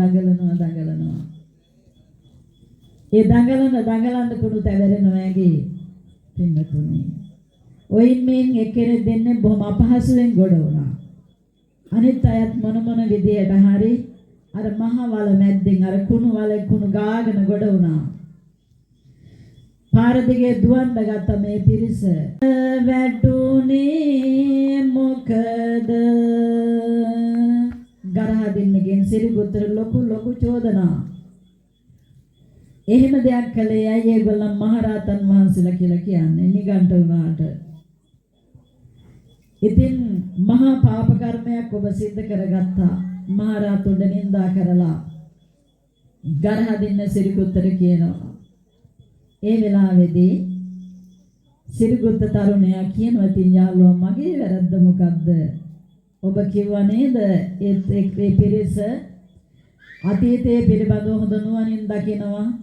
ඒ දඟලන කුණු තැවරෙනවා ඇගේ පින්නතුනේ. ඔයින් මෙන් එක්කෙනෙක් දෙන්නේ බොහොම අපහසුවෙන් ගොඩ වුණා. අනිත් අයත් මොන විදියට හරි අර මහ වල මැද්දෙන් අර කුණු ගාගෙන ගොඩ වුණා. පාර දිගේ දුවන්න ගත්ත මේ පිරිස වැටුනේ මොකද ගරහ දෙන්නගෙන් සිරිගුත්තර ලොකු චෝදනා. එහෙම දෙයක් කළේ අය ඒගොල්ලන් මහරහතන් වහන්සේලා කියලා කියන්නේ නිගණ්ඨ වුණාට. ඉතින් මහා පාප කර්මයක් ඔබ සිද්ධ කරගත්තා. මහරහතුන්ට නිඳා කරලා ගරහදින්න සිරිගුත්තට කියනවා. ඒ වෙලාවේදී සිරිගුත්ත තරුණයා කියනවා ඉතින් යාළුවා මගේ වැරද්ද මොකද්ද? ඔබ කිව්වා නේද ඒ පිරිස අතීතයේ පිළිබඳව හොඳ නුවණින් දකිනවා.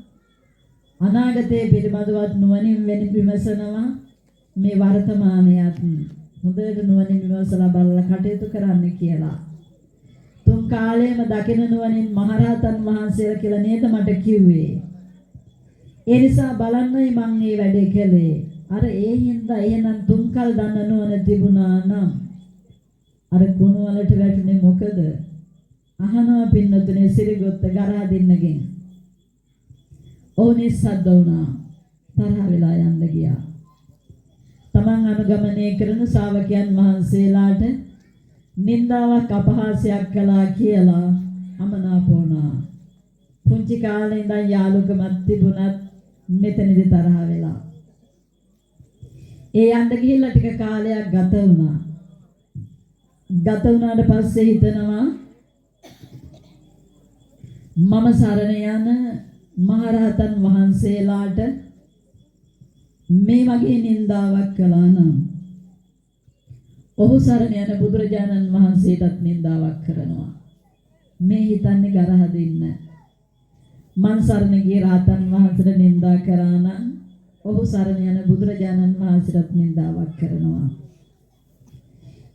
අනාගතයේ පිළිබඳවත් නුවණින් විමසනවා. මේ වර්තමානයත් හොඳට නුවණින් විමසලා බලලා කටයුතු කරන්න කියලා. තුන් කාලයේම දකින නුවණින් මහරහතන් වහන්සේලා කියලා නේද මට කිව්වේ. ඒ නිසා බලන්නයි මම මේ වැඩේ කළේ. අර ඒ හින්දා එහෙනම් තුන් කල් දන්න නුවණ තිබුණා නම් අර කුණු වලට වැටුනේ මොකද? අහනවා පින්නතුනේ සිරිගොත්ත ගරහදින්නගෙන්. ඕනිස්සද්ද වුණා. තරහ වෙලා යන්න ගියා. තමන් අනුගමනය කරන ශ්‍රාවකයන් වහන්සේලාට නින්දාවක් අපහාසයක් කළා කියලා අමනාප වුණා. පුංචි කාලේ ඉඳන් යාළුකමක් තිබුණත් මෙතනදී තරහ වෙලා. ඒ යන්න ගිහිල්ලා ටික කාලයක් ගත වුණා. ගත වුණාට පස්සේ හිතනවා මම සරණ යන මහරහතන් වහන්සේලාට මේ වගේ නින්දාවක් කළා නම් ඔහු සරණ යන බුදුරජාණන් වහන්සේටත් නින්දාවක් කරනවා. මේ හිතන්නේ ගරහදින්න. මන් සරණ ගිය රහතන් වහන්සේට නින්දා කරා නම් ඔහු සරණ යන බුදුරජාණන් වහන්සේටත් නින්දාවක් කරනවා.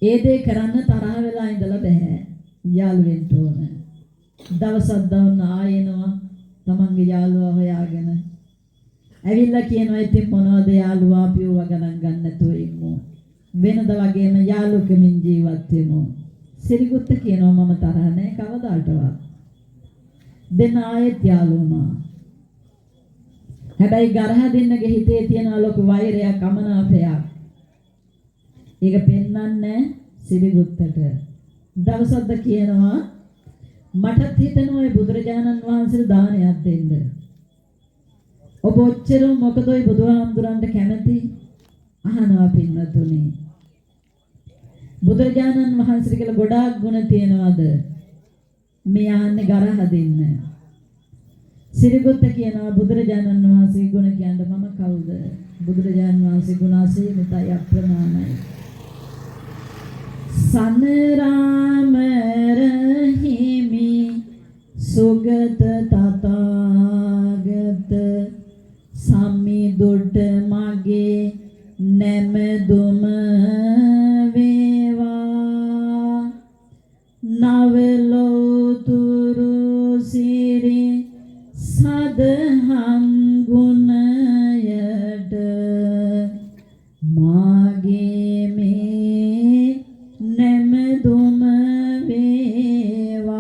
ඒ දේ කරන්න තරහ වෙලා ඉඳලා බෑ. යාළුවෙන්ට ඕන. දවසක් දවන්න ආයෙනවා තමන්ගේ යාළුවා හොයාගෙන. ඇවිල්ලා කියනවා ඉතින් මොනවද යාළුවා අපිව ගණන් ගන්න නැතුව ඉමු. වෙනද වගේම යාළුකමින් ජීවත් වෙමු. සිරිගුත්ත කියනවා මම තරහ නැහැ කවදාටවත්. දෙන්න ආයෙත් යාළුවනවා. හැබැයි ගරහදින්නගේ හිතේ තියෙන ලොකු වෛරයක් අමනාපයක්. ඒක පෙන්වන්නේ සිරිගුත්තට. දවසක්ද කියනවා මටත් හිතෙනවා ඒ බුදුරජාණන් වහන්සේට දානයක් දෙන්න. ඔබ ඔච්චර මොකද ඔය බුදුහාමුදුරන්ට කැමති? අහනවා පින්නතුනි. බුදුරජාණන් වහන්සේට කියලා ගොඩාක් ගුණ තියනවාද? මේ ආන්නේ ගරහදින්න. සිරිගුත්ත කියනවා බුදුරජාණන් වහන්සේ ගුණ කියන්න මම කවුද? බුදුරජාණන් වහන්සේ ගුණ අසීමිතයි අප්‍රමාණයි. සනරාම රහිමි සුගත තථාගත සම්මිදුට මගේ නැමදුම වේවා නවලෝතුරු සිරි සදහම් ගුණයට මාගේ මේ නැමදුම වේවා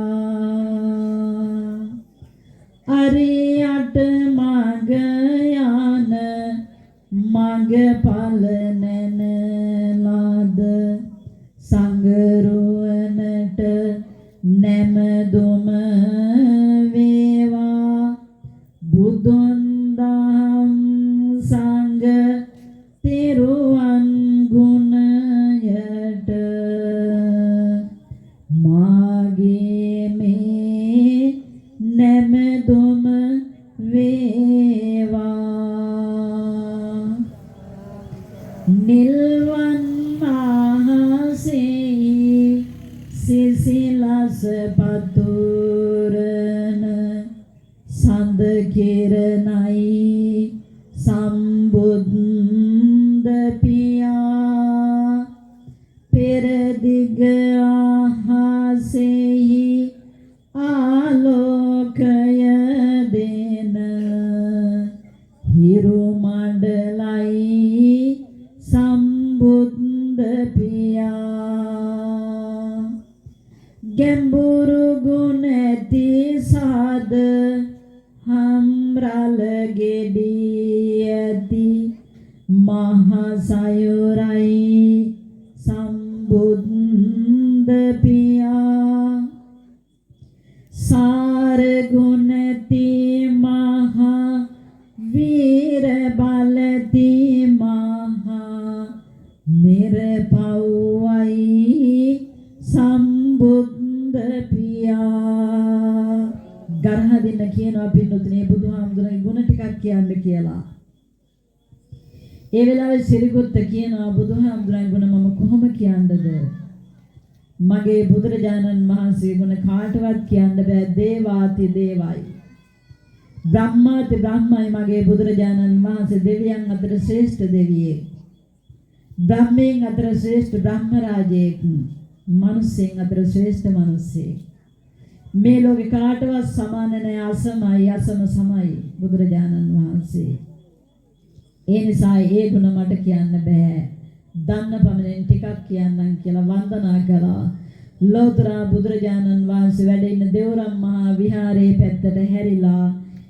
අරියට මග යන මගපල නැනලාද සංගරුවනට නැමදුම වේවා බුදුන් දහම් සංඝ තිරුවන් ගුණයට මාගේ මේ නැමදුම වේවා නිල්වන් මහසෙහි සිසිලස පතුරන සඳ කිරණයි සම්බුද්ධ පියා පෙරදිග අහසෙහි ආලෝකය දෙන හිරු මඩලයි සම්බුද්ධ පියා ගැඹුරු ගුණ ඇති සාද හම්රල ගෙඩි ඇති මහසයුරයි සම්බුද්ධ පියා සාර ගුණ ඇති මහා වීර බලති මහා මෙර පව්වයි අවසරයි සම්බුද්ධ පියා. ගරහ දෙන්න කියනවා පින්නතුනේ බුදුහාමුදුරන්ගේ ගුණ ටිකක් කියන්න කියලා. ඒ වෙලාවේ සිරිගුත්ත කියනවා බුදුහාමුදුරන්ගේ ගුණ මම කොහොම කියන්නද? මගේ බුදුරජාණන් වහන්සේ ගුණ කාටවත් කියන්න බෑ. දේවාති දේවයි. බ්‍රහ්මාති බ්‍රහ්මයි මගේ බුදුරජාණන් වහන්සේ දෙවියන් අතර ශ්‍රේෂ්ඨ දෙවියෙක්. බ්‍රහ්මයන් අතර ශ්‍රේෂ්ඨ බ්‍රහ්ම රාජයෙක්. මනුස්සයන් අතර ශ්‍රේෂ්ඨ මනුස්සයෙක්. මේ ලෝකේ කාටවත් සමාන නැහැ. අසමයි අසම සමයි බුදුරජාණන් වහන්සේ. ඒ නිසා ඒ ගුණ මට කියන්න බෑ. දන්න පමණින් ටිකක් කියන්නම් කියලා වන්දනා කළා. ලෝතර බුදුරජාණන් වහන්සේ වැඩ ඉන්න දේවරම් මහා විහාරයේ පැත්තට හැරිලා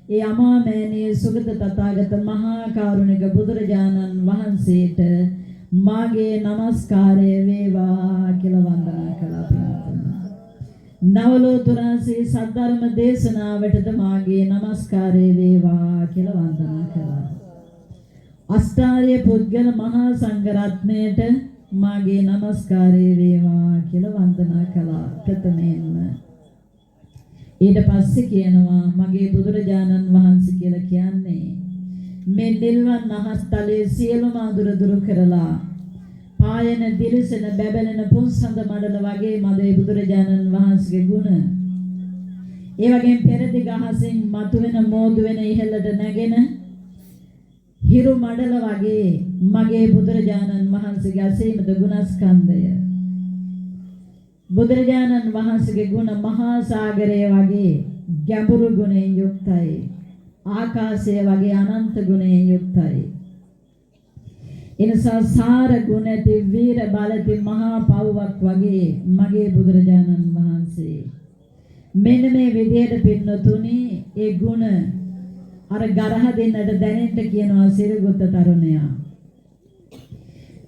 ඒ අමාමෑණිය සුගත තථාගත මහා කරුණික බුදුරජාණන් වහන්සේට මාගේ নমස්කාරය වේවා කියලා වන්දනා කළා. නවලෝතුරාසේ සද්ධර්ම දේශනාවටද මාගේ নমස්කාරය වේවා කියලා වන්දනා කළා. අෂ්ටාර්ය පුද්ගල මහා සංඝරත්නයට මාගේ নমස්කාරය වේවා කියලා වන්දනා කළා ප්‍රථමයෙන්ම. ඊට පස්සේ කියනවා මගේ බුදුරජාණන් වහන්සේ කියලා කියන්නේ මේ නිල්වන් අහස්තලයේ සියලුම අඳුර දුරු කරලා පායන දිලිසෙන බැබලෙන පුන්සඳ මඩල වගේ මගේ බුදුරජාණන් වහන්සේගේ ගුණ. ඒ වගේම පෙරදි ගහසින් මතුවෙන මෝදු වෙන ඉහළට නැගෙන හිරු මඩල වගේ මගේ බුදුරජාණන් වහන්සේගේ අසීමිත ගුණස්කන්ධය. බුදුරජාණන් වහන්සේගේ ගුණ මහා සාගරය වගේ ගැඹුරු ගුණයෙන් යුක්තයි. ආකාශය වගේ අනන්ත ගුණයෙන් යුක්තයි. එනිසා සාර ගුණ ඇති වීර බල ඇති මහා පව්වක් වගේ මගේ බුදුරජාණන් වහන්සේ. මෙන්න මේ විදිහට පින්නතුනි ඒ ගුණ අර ගරහ දෙන්නට දැනෙන්න කියනවා සිරිගුත්ත තරුණයා.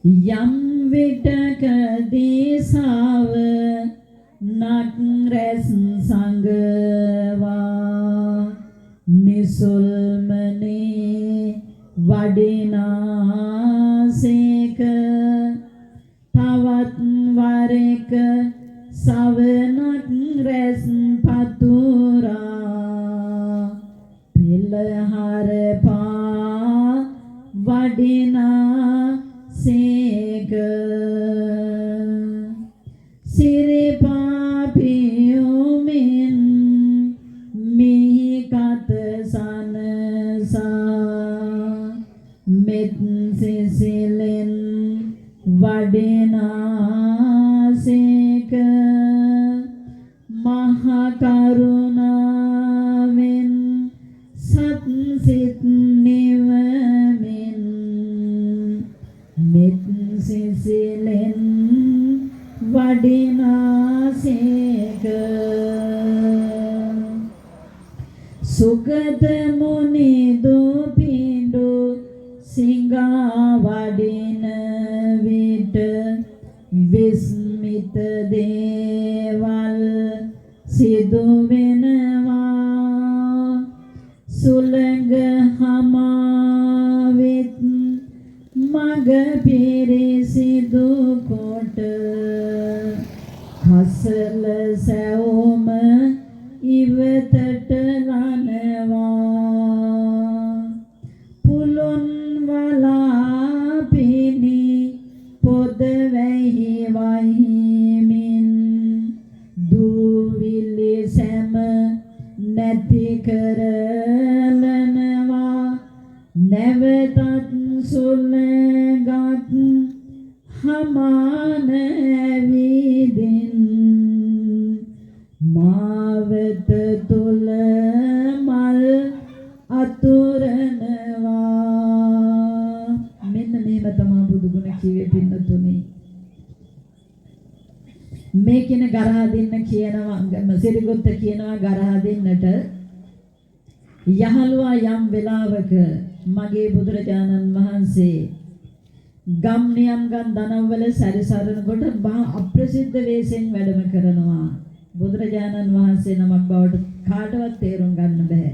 යම් විටක දේශාව නක් රැස් සංගවා නිසුල්මනේ වඩිනාසේක තවත් වරක සවනක් රැස් පතුරා පිළහර පා වඩිනාසේක සිරිපාපියෝමින් මිහි කත සනසා මෙත් සිසිලෙන් වඩිනාසේක මහ කරුණාවෙන් සත් සිත් නිවමින් මෙත් සිසිලෙන් වඩිනාසේක සුගත මුනි දෝපිඬු සිඟා වඩින විට විස්මිත දේවල් සිදු වෙනවා සුළඟ හමාවෙත් මග පිරිසිදු කොට හසල සැවොම ඉවතට ලනවා පුලොන් වලා පිනි පොද වැහි වහිමින් දූවිලි සැම නැති කරලනවා නැවතත් සුළඟත් හමාන ඇවිදින් මාවත තුල මල් අතුරනවා. මෙන්න මේව තමයි බුදුගුණ කිව්වේ පින්නතුනේ. මේ කියන ගරහා දෙන්න කියනවා සිරිගුත්ත කියනවා ගරහා දෙන්නට යහළුවා යම් වෙලාවක මගේ බුදුරජාණන් වහන්සේ ගම් නියම් ගම් දනව්වල සැරිසරන කොට බා අප්‍රසිද්ධ වේසෙන් වැඩම කරනවා. බුදුරජාණන් වහන්සේ නමක් බවට කාටවත් තේරුම් ගන්න බෑ.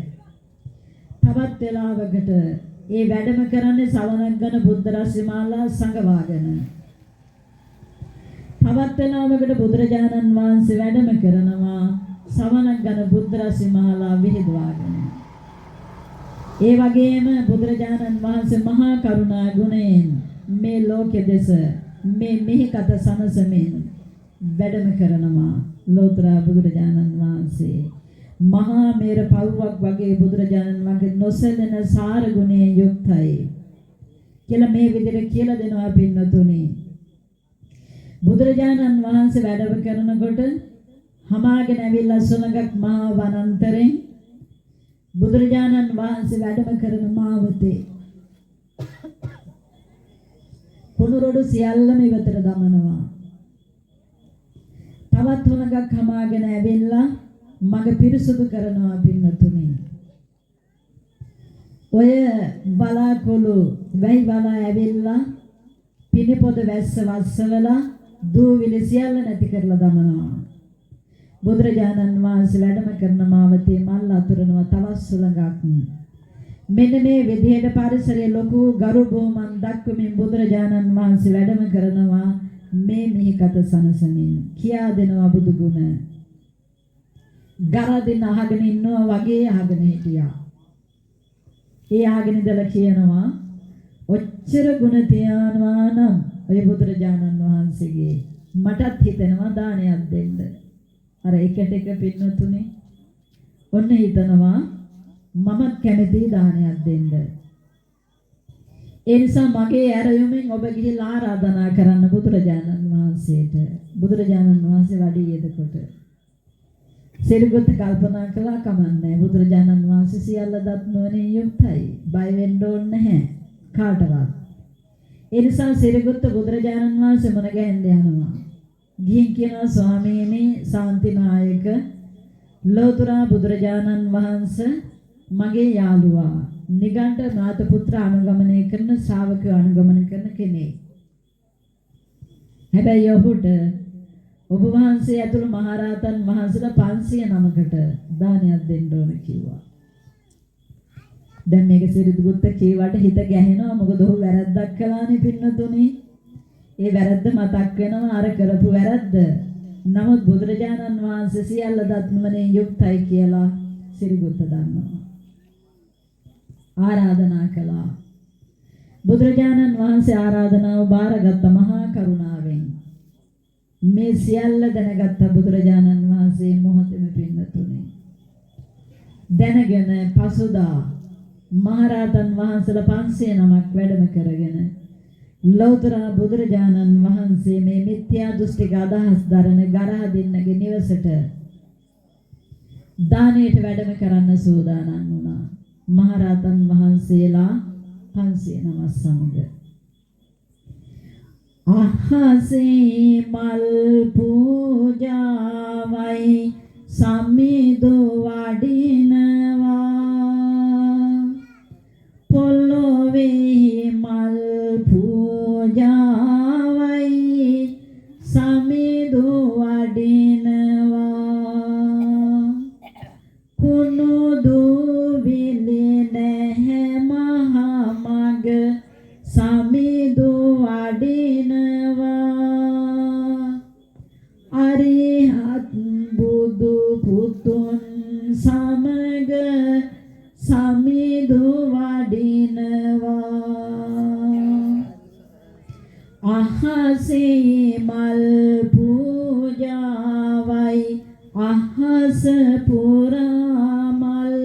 තවත් වෙලාවකට ඒ වැඩම කරන්නේ සවනක් ගන බුද්ධ රශ්මිමාලා සංගවාගෙන. තවත් වෙලාවකට බුදුරජාණන් වහන්සේ වැඩම කරනවා සවනක් ගන බුද්ධ රසිමාලා විහිදුවාගෙන. ඒ වගේම බුදුරජාණන් වහන්සේ මහා කරුණා ගුණයෙන් මේ ලෝකෙ දෙස මේ මිහිකත සනසමින් වැඩම කරනවා ලෝතර බුදුරජාණන් වහන්සේ. මහා මේර පවුවක් වගේ බුදුරජාණන් වහන්සේ නොසැලෙන සාර ගුණයෙන් යුක්තයි කියලා මේ විදිහට කියලා දෙනවා පින්නතුනි. බුදුරජාණන් වහන්සේ වැඩම කරනකොට හමාගෙන ඇවිල්ලා සුනගක් මහා වනාන්තරයෙන් බුදුරජාණන් වහන්සේ වැඩම කරන මාවතේ කුණුරොඩු සියල්ලම ඉවතට දමනවා. තවත් සුනගක් හමාගෙන ඇවිල්ලා මග පිරිසුදු කරනවා පින්නතුනි. ඔය බලාකොළු වැයි බලා ඇවිල්ලා පිනිපොද වැස්ස වස්සවලා දූවිලි සියල්ල නැති කරලා දමනවා. බුදුරජාණන් වහන්සේ වැඩම කරන මාවතේ මල් අතුරනවා තවත් සුළඟක්. මෙන්න මේ විදිහට පරිසරයේ ලොකු ගරු බොමන් දක්වමින් බුදුරජාණන් වහන්සේ වැඩම කරනවා මේ මිහිකත සනසමින් කියා දෙනවා බුදු ගුණ. ගරදින අහගෙන ඉන්නවා වගේ අහගෙන හිටියා. ඒ අහගෙන ඉඳලා කියනවා ඔච්චර ගුණ තියනවා නම් ඔය බුදුරජාණන් වහන්සේගේ මටත් හිතෙනවා දානයක් දෙන්න. අර එකට එක පින්නතුනේ ඔන්න හිතනවා මමත් කැමති දානයක් දෙන්න. ඒ නිසා මගේ ඇරයුමින් ඔබ ගිහිල්ලා ආරාධනා කරන්න බුදුරජාණන් වහන්සේට. බුදුරජාණන් වහන්සේ වැඩි එතකොට සිරිගොත කල්පනා කළා කමන්නේ බුදුරජාණන් වහන්සේ සියල්ල දත් නොවනේ යුක්තයි. බය වෙන්න ඕනේ නැහැ කාටවත්. ඒ නිසා සිරිගොත බුදුරජාණන් වහන්සේ මොන ගැහෙන්ද යනවා. ගිහින් කියනවා ස්වාමීනි සාන්තිනායක ලෝතර බුදුරජාණන් වහන්සේ මගේ යාළුවා නිගණ්ඨ නාථ පුත්‍ර අනුගමනය කරන ශ්‍රාවකයෝ අනුගමනය කරන කෙනෙක්. හැබැයි ඔහුට ඔබ වහන්සේ ඇතුළු මහරහතන් වහන්සේලා 509කට දානයක් දෙන්න ඕන කිව්වා. දැන් මේක සිරිදුගුත්ත කීවට හිත ගැහෙනවා මොකද ඔහු වැරද්දක් කළානේ පින්නතුනේ. ඒ වැරද්ද මතක් වෙනවා අර කරපු වැරද්ද. නමුත් බුදුරජාණන් වහන්සේ සියල්ල දත්මනේ යුක්තයි කියලා සිරිගුත්ත දන්නවා. ආරාධනා කළා. බුදුරජාණන් වහන්සේ ආරාධනාව බාරගත් මහා කරුණාවෙන් මේ සියල්ල දැනගත්ත බුදුරජාණන් වහන්සේ මොහොතේම පින්නතුනේ දැනගෙන පසුදා මහරහතන් වහන්සේලා 509ක් වැඩම කරගෙන ලෞතර බුදුරජාණන් වහන්සේ මේ මිත්‍යා දෘෂ්ටික අදහස් දරන ගරහදින්නගේ නිවසට දානයට වැඩම කරන්න සූදානම් වුණා. මහරහතන් වහන්සේලා 509 සමග අහසේ මල් පූජාවයි සමිදු වඩිනවා පොළොවේ මල් පූජාවයි සමිදු වඩිනවා කුණු දුවිලි නැහැ මහා මග සමිදු වඩිනවා අරිහත් බුදු පුතුන් සමග සමිදු වඩිනවා අහසේ මල් පූජාවයි අහස පුරා මල්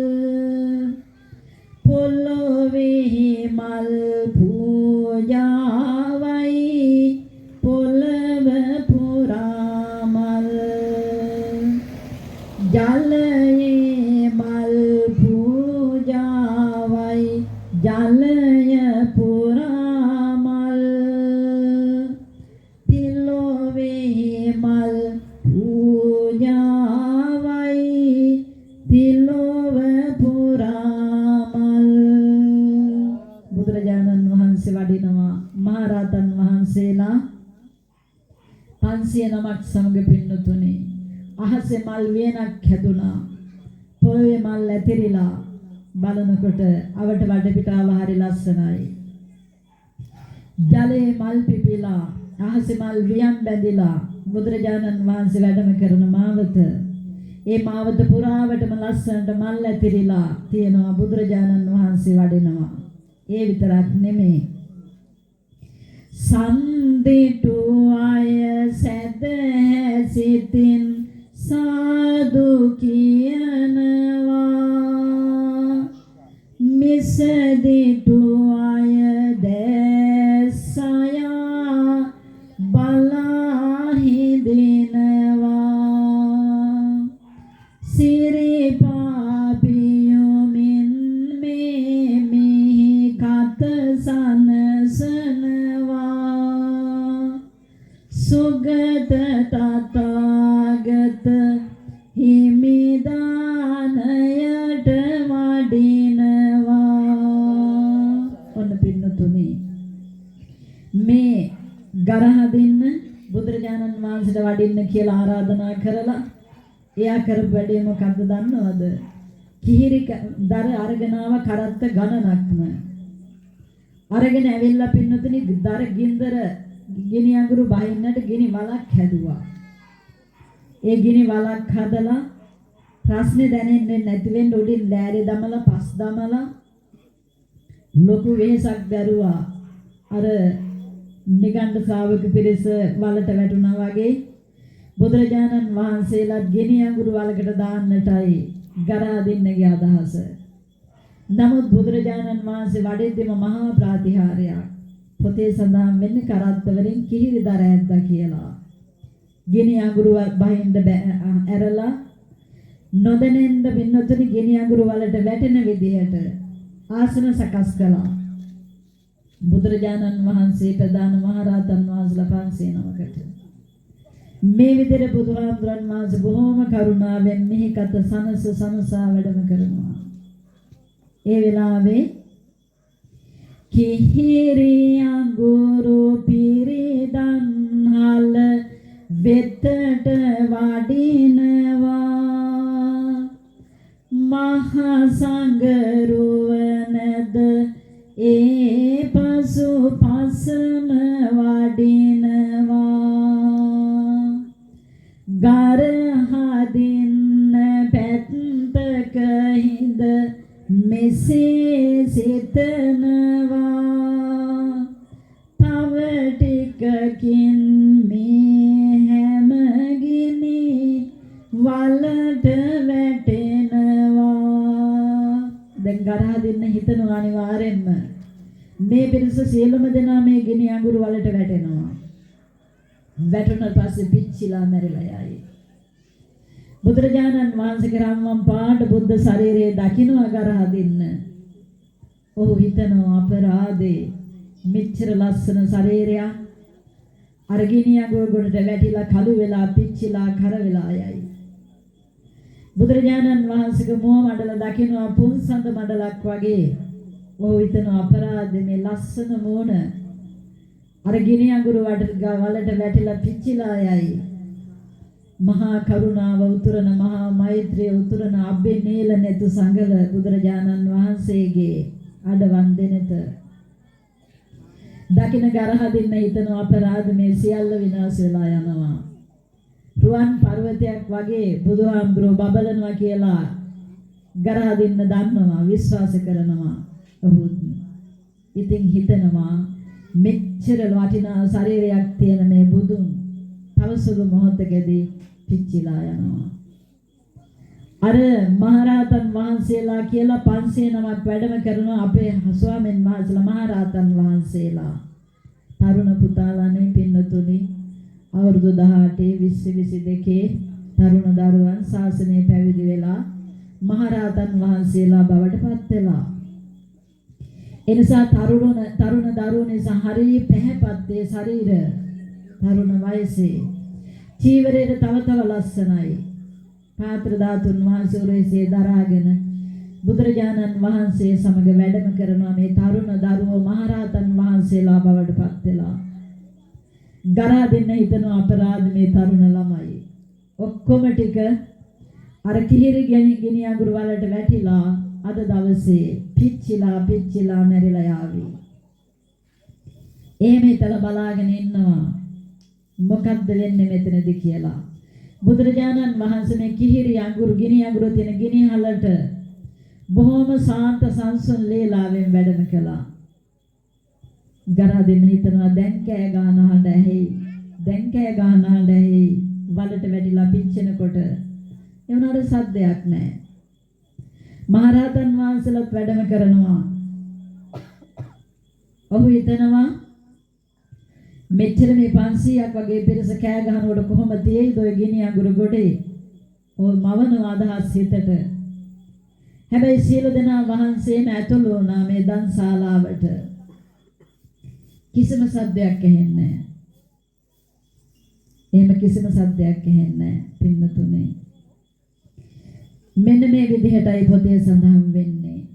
පොළොවේ මල් පූජාවයි පොළව පුරා මල් ජලයේ මල් පූජාවයි ජලය පුරා මල් තිලොවේ මල් පූජාවයි තිලොව පුරා මල් බුදුරජාණන් වහන්සේ වඩිනවා මහරහතන් වහන්සේලා 509ක් සමග පින්නතුනේ අහසේ මල් වියනක් හැදුනා පොළවේ මල් ඇතිරිලා බලනකොට අවට වටපිටාව හරි ලස්සනයි ජලයේ මල් පිපිලා අහසේ මල් වියන් බැඳිලා බුදුරජාණන් වහන්සේ වැඩම කරන මාවත. ඒ මාවත පුරාවටම ලස්සනට මල් ඇතිරිලා තියෙනවා. බුදුරජාණන් වහන්සේ වඩිනවා. ඒ විතරක් නෙමෙයි. සම්දිටු අය සැදැසිතින් සාදු කියනවා. මිසදිටු අය දැසයා බලා හිඳිනවා. සිරිපාපියුමින් මෙහි කත සනසනවා. සුගත තථාගත හිමිදානයට වඩිනවා. ඔන්න පින්නතුනි, මේ ගරහදින්න බුදුරජාණන් වහන්සේට වඩින්න කියලා ආරාධනා කරලා එයා කරපු වැඩේ මොකක්ද දන්නවද? කිහිරි දර අරගෙන ආව කරත්ත ගණනක්ම අරගෙන ඇවිල්ලා පින්නතුනි දර ගින්දර ගිනි අඟුරු බහින්නට ගිනි වලක් හැදුවා. ඒ ගිනි වලක් හදලා ප්‍රශ්නේ දැනෙන්නේ නැති වෙන්න උඩින් ලෑරේ දමලා පස් දමලා ලොකු වෙහසක් දැරුවා. අර නිගණ්ඨ ශ්‍රාවක පිරිස වලට වැටුණා වගේ බුදුරජාණන් වහන්සේලා ගෙනි අඟුරු වලකට දාන්නටයි ගරහදින්නගේ අදහස. නමුත් බුදුරජාණන් වහන්සේ වඩිද්දිම මහා ප්‍රාතිහාර්යයක් පොතේ සඳහන් වෙන්නේ කරත්ත වලින් කිහිරි දර ඇද්දා කියලා. ගෙනි අඟුරු බහින්න ඇරලා නොදැනෙන්න පින්නතුනි ගෙනි අඟුරු වලට වැටෙන විදිහට ආසන සකස් කළා. බුදුරජාණන් වහන්සේ ප්‍රධාන මහරහතන් වහන්සේලා 509කට මේ විදිහට බුදුහාමුදුරන් වහන්සේ බොහොම කරුණාවෙන් මෙහි කත සනසා වැඩම කරනවා. ඒ වෙලාවේ කිහිරි අඟුරු පිරිදන් හල වෙතට වඩිනවා. මහා සංඝරුවනද ඒ පසු පසම වඩිනවා. ගරහදින්න පැත්තක හිඳ මෙසේ සිතනවා. තව ටිකකින් මේ හැම ගිනි වලට වැටෙනවා. දැන් ගරහදින්න හිතනවා අනිවාර්යෙන්ම මේ පිරිස සියලුම දෙනා මේ ගිනි අඟුරු වලට වැටෙනවා. වැටුණාට පස්සේ පිච්චිලා මැරිලා යයි. බුදුරජාණන් වහන්සේගේ රම්මම් පාට බුද්ධ ශරීරයේ දකින්න ගරහදින්න. ඔහු හිතනවා අපරාධේ මෙච්චර ලස්සන ශරීරයක් අර ගිනි අඟුරු ගොඩට වැටිලා කළු වෙලා පිච්චිලා කර වෙලා යයි. බුදුරජාණන් වහන්සේගේ මුව මඩල දකින්න පුන්සඳ මඩලක් වගේ. ඔහු හිතනවා අපරාධේ මේ ලස්සන මෝන අර ගිනි අඟුරු වලට වැටිලා පිච්චිලා යයි. මහා කරුණාව උතුරන මහා මෛත්‍රිය උතුරන අබ්බේනීල නෙතු සංගල බුදුරජාණන් වහන්සේගේ අඩ වන්දනෙත දකින්න ගරහදින්න හිතන අපරාධ මේ සියල්ල විනාශ වෙලා යනවා. රුවන් පර්වතයක් වගේ බුදුහාමුදුරුවෝ බබලනවා කියලා ගරහදින්න දන්නවා, විශ්වාස කරනවා. ඔහු ඉතින් හිතනවා මෙච්චර වටිනා ශරීරයක් තියෙන මේ බුදුන් තව සුළු මොහොතකදී පිච්චිලා යනවා. අර මහරහතන් වහන්සේලා කියලා 509ක් වැඩම කරන අපේ ස්වාමීන් වහන්සේලා මහරහතන් වහන්සේලා තරුණ පුතාලානේ පින්නතුනි අවුරුදු 18 20 22 තරුණ දරුවන් ශාසනය පැවිදි වෙලා මහරහතන් වහන්සේලා බවට පත් වෙලා. එනිසා තරුණ දරුවෝ නිසා හරිය පැහැපත් ඒ ශරීර තරුණ වයසේ චීවරයේ තව ලස්සනයි. පාත්‍ර ධාතුන් වහන්සේ උරේසේ දරාගෙන බුදුරජාණන් වහන්සේ සමග වැඩම කරනවා මේ තරුණ දරුවෝ මහරහතන් වහන්සේලා බවට පත් වෙලා. ගරහදින්න හිතන අපරාධ මේ තරුණ ළමයි ඔක්කොම ටික අර කිහිරි ගෙනි අඟුරු වලට වැටිලා අද දවසේ පිච්චිලා මැරිලා යාවි. එහෙම හිතලා බලාගෙන ඉන්නවා. මොකක්ද වෙන්නේ මෙතනදී කියලා. බුදුරජාණන් වහන්සේ මේ කිහිරි අඟුරු ගිනි අඟුරු තියෙන ගිනි හලට බොහොම සාන්ත සංසුන් ලීලාවෙන් වැඩම කළා. ගරහදින්න හිතනවා දැන් කෑ ගාන හඬ ඇහි. දැන් කෑ ගාන හඬ ඇහි. වලට වැටිලා පිච්චෙනකොට ඒ වුණාට සද්දයක් නැහැ. මහරහතන් වහන්සේලාත් වැඩම කරනවා. ඔහු හිතනවා මෙච්චර මේ 500ක් වගේ පිරිස කෑ ගහනකොට කොහොම තියෙයිද ඔය ගිනි අඟුරු ගොඩේ? ඔය මවන අදහස් හිතට. හැබැයි සියලු දෙනා වහන්සේම ඇතුළු වුණා මේ දන්ශාලාවට. කිසිම සද්දයක් ඇහෙන්නේ නැහැ. එහෙම කිසිම සද්දයක් ඇහෙන්නේ නැහැ පින්නතුනේ. මෙන්න මේ විදිහටයි පොතේ සඳහන් වෙන්නේ.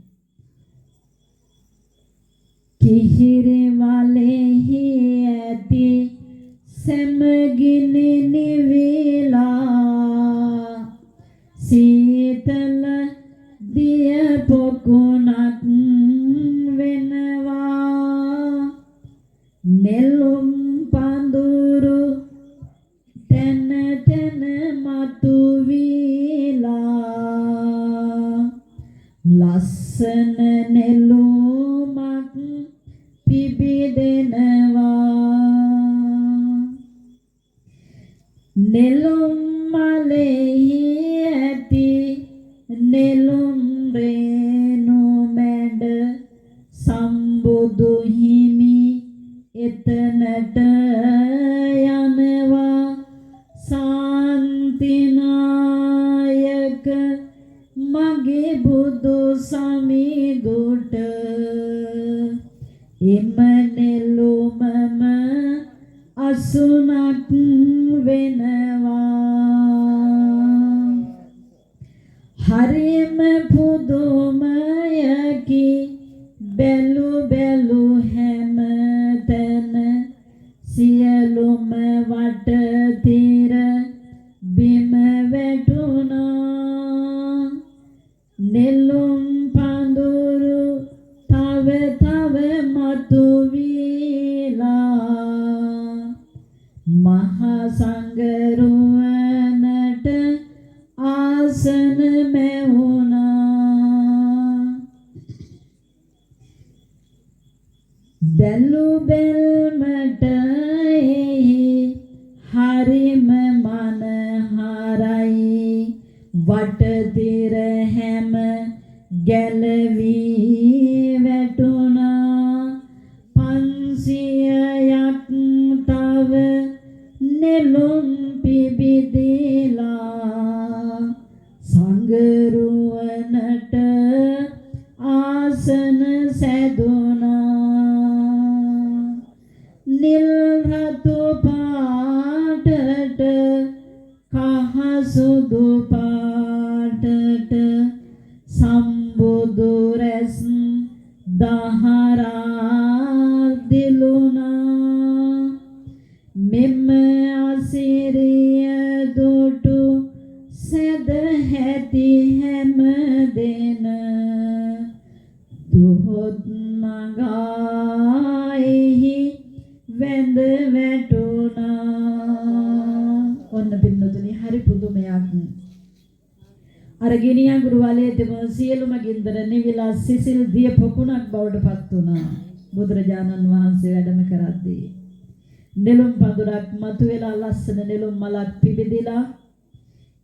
කිහිරි වලෙහි ඇති සැමගිනි නිවිලා සීතල දිය පොකුණක් වෙනවා නෙළුම් පඳුරු තන තන මතු වීලා ලස්සන නෙළුමක් පිබිදෙනවා නෙළුම් මලෙහි ඇති නෙළුම් රේණු මැඩ සම්බුදු හිමි එතනට යනවා සාන්තිනායක මගේ බුදු සමිඳුට එම නෙළුමම අසුනක් වෙනවා හරිම පුදුමයකි බැලු බැලු හැම තැන සියලුම වට තිර බිම වැටුණා නෙළුම් පඳුරු තව තව මතු වීලා මහා සංඝරුවනට ආසන මෙවුණා බැලු බැල්මට හරිම මනහරයි වටතිර හැම ගැලවී වැටුණා 500ක් තව නෙළුම් පිබිදීලා සංගරුවනට ආසන සැදුණා නිල් රතු පාටට කහ සුදු පාටට සම්බුදු රැස් දහරා දිලුණා මෙම අසිරිය දුටු සැද හැති හැම දෙන දුහොත් නගාෙහි වැඳ වැටුණා ඔන්න පින්නතුනි හරි පුදුමයක් අර ගිනි අඟුරු වලේ තිබුණු සියලුම ගින්දර නිවිලා සිසිල් දිය පොකුණක් බවට පත් වුණා බුදුරජාණන් වහන්සේ වැඩම කරද්දී නෙළුම් පඳුරක් මතුවලා ලස්සන නෙළුම් මලක් පිබිදිලා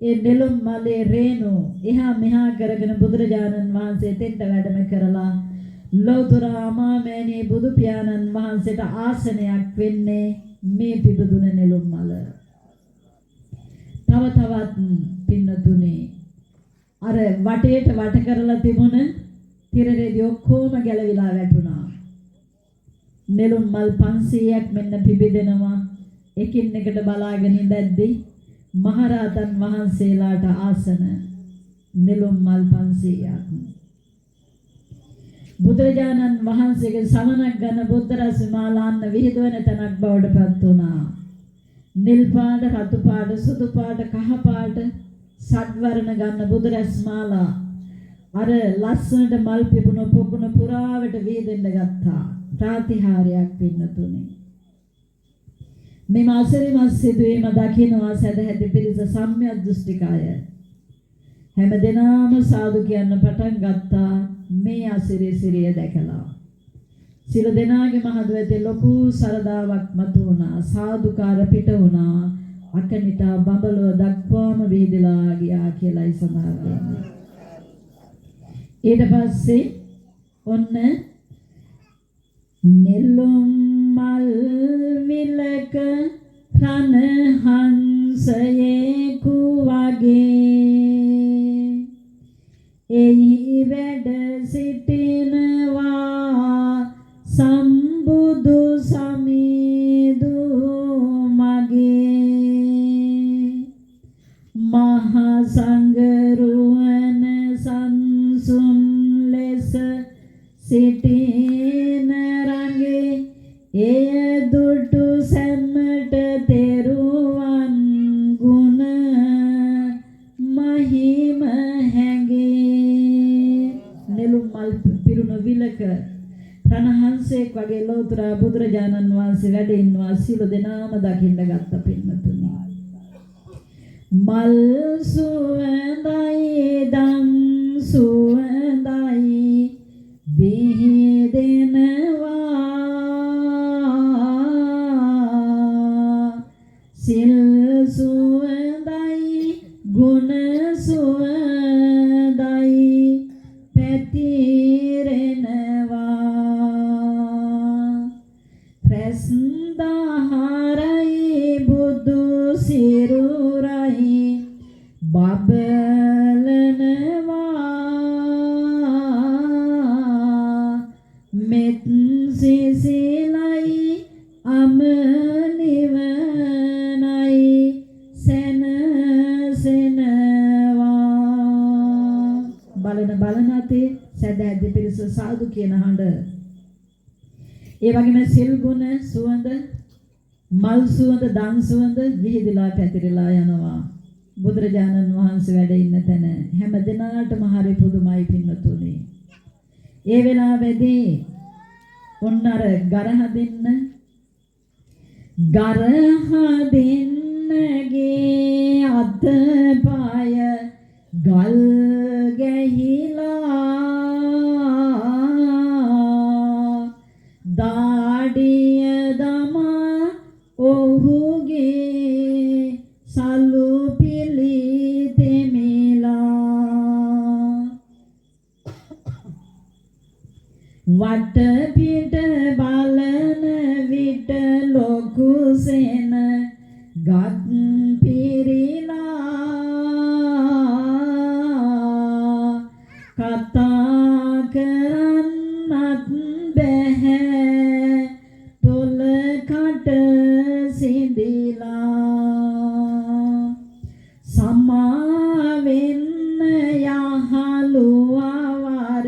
ඒ නෙළුම් මලේ රේණු එහා මෙහා කරගෙන බුදුරජාණන් වහන්සේ තෙන්ට වැඩම කරලා ලෞතර අමාමෑණී බුදු පියාණන් වහන්සේට ආසනයක් වෙන්නේ මේ පිබිදුන නෙළුම් මල තව තවත් පින්නතුනේ අර වටේට වට කරලා තිබුණ තිරරේදී ඔක්කොම ගැලවිලා වැටුණා. නෙළුම් මල් 500ක් මෙන්න පිබිදෙනවා. එකින් එකට බලාගෙන ඉඳද්දී මහරහතන් වහන්සේලාට ආසන නෙළුම් මල් 500ක්. බුදුරජාණන් වහන්සේගේ සමනක් ගන්න බුද්ධ රස මාලාන්න විහිදුවන තැනක් බවට පත් වුණා. නිල් පාට, රතු පාට, සුදු පාට, කහ පාට සඩ්වර්ණ ගන්න බුදු රැස් මාලා අර ලස්සනට මල් පිපුණු පොකුණ පුරාවට වේදෙන්න ගත්තා. ප්‍රාතිහාරයක් පින්නතුනේ. මේ මාසෙරිමත් සිදුවීම දකිනවා සදහැති පිරිස සම්‍යක් දෘෂ්ටිකාය. හැම දිනම සාදු කියන්න පටන් ගත්තා මේ අසිරිසිරිය දැකලා. සිල දෙනාගේ මහදුවැතේ ලොකු සරදාවක් මතු වුණා. සාදුකාර පිට වුණා. අකනිටා බඹලව දක්වාම වේදලා ගියා කියලායි සඳහන් වෙන්නේ. ඊට පස්සේ ඔන්න නෙළුම් මල් විලක රණ හංසයෙකු වගේ එහි වැඩ සිටිනවා සම්බුදු සමිඳු මගේ මහා සංඝරුවන සංසුන් ලෙස සිටින රංගේ එය දුටු සැමට තෙරුවන් ගුණ මහිම හැඟේ. නෙළුම් මල් පිරුණු විලක රණහංසෙක් වගේ ලෝතර බුදුරජාණන් වහන්සේ වැඩ ඉන්නවා. සියලු දෙනාම දකින්න ගත්ත පින්වතුනි. මල් සුවඳයි දම් සුවඳයි විහිදෙනවා සිල් සුවඳයි ගුණ සුවඳයි පැතිරෙනවා ප්‍රස්දාහරයි බුදු සිරුරයි බබලනවා මෙත් සිසිලයි අමනිවනයි සැනසෙනවා බලන අතේ සැදැද්ද පිරිස සාදු කියන හඬ. ඒ වගේම සිල් ගුණ සුවඳ මල් සුවඳ දන් සුවඳ විහිදලා පැතිරලා යනවා. බුදුරජාණන් වහන්සේ වැඩ ඉන්න තැන හැම දිනාටම හරි පුදුමයි පින්නතුනේ. ඒ වෙලාවේදී ඔන්න අර ගරහදින්නගේ අතපය ගල් ගැහිලා දාඩිය දමා ඔහුගේ සලු පිලි තෙමිලා වට පිට බලන විට ලොකු සෙන ගත් පිරිලා කතා කරන්නත් බැහැ තොල කට සිඳිලා සමාවෙන්න යහළුවවර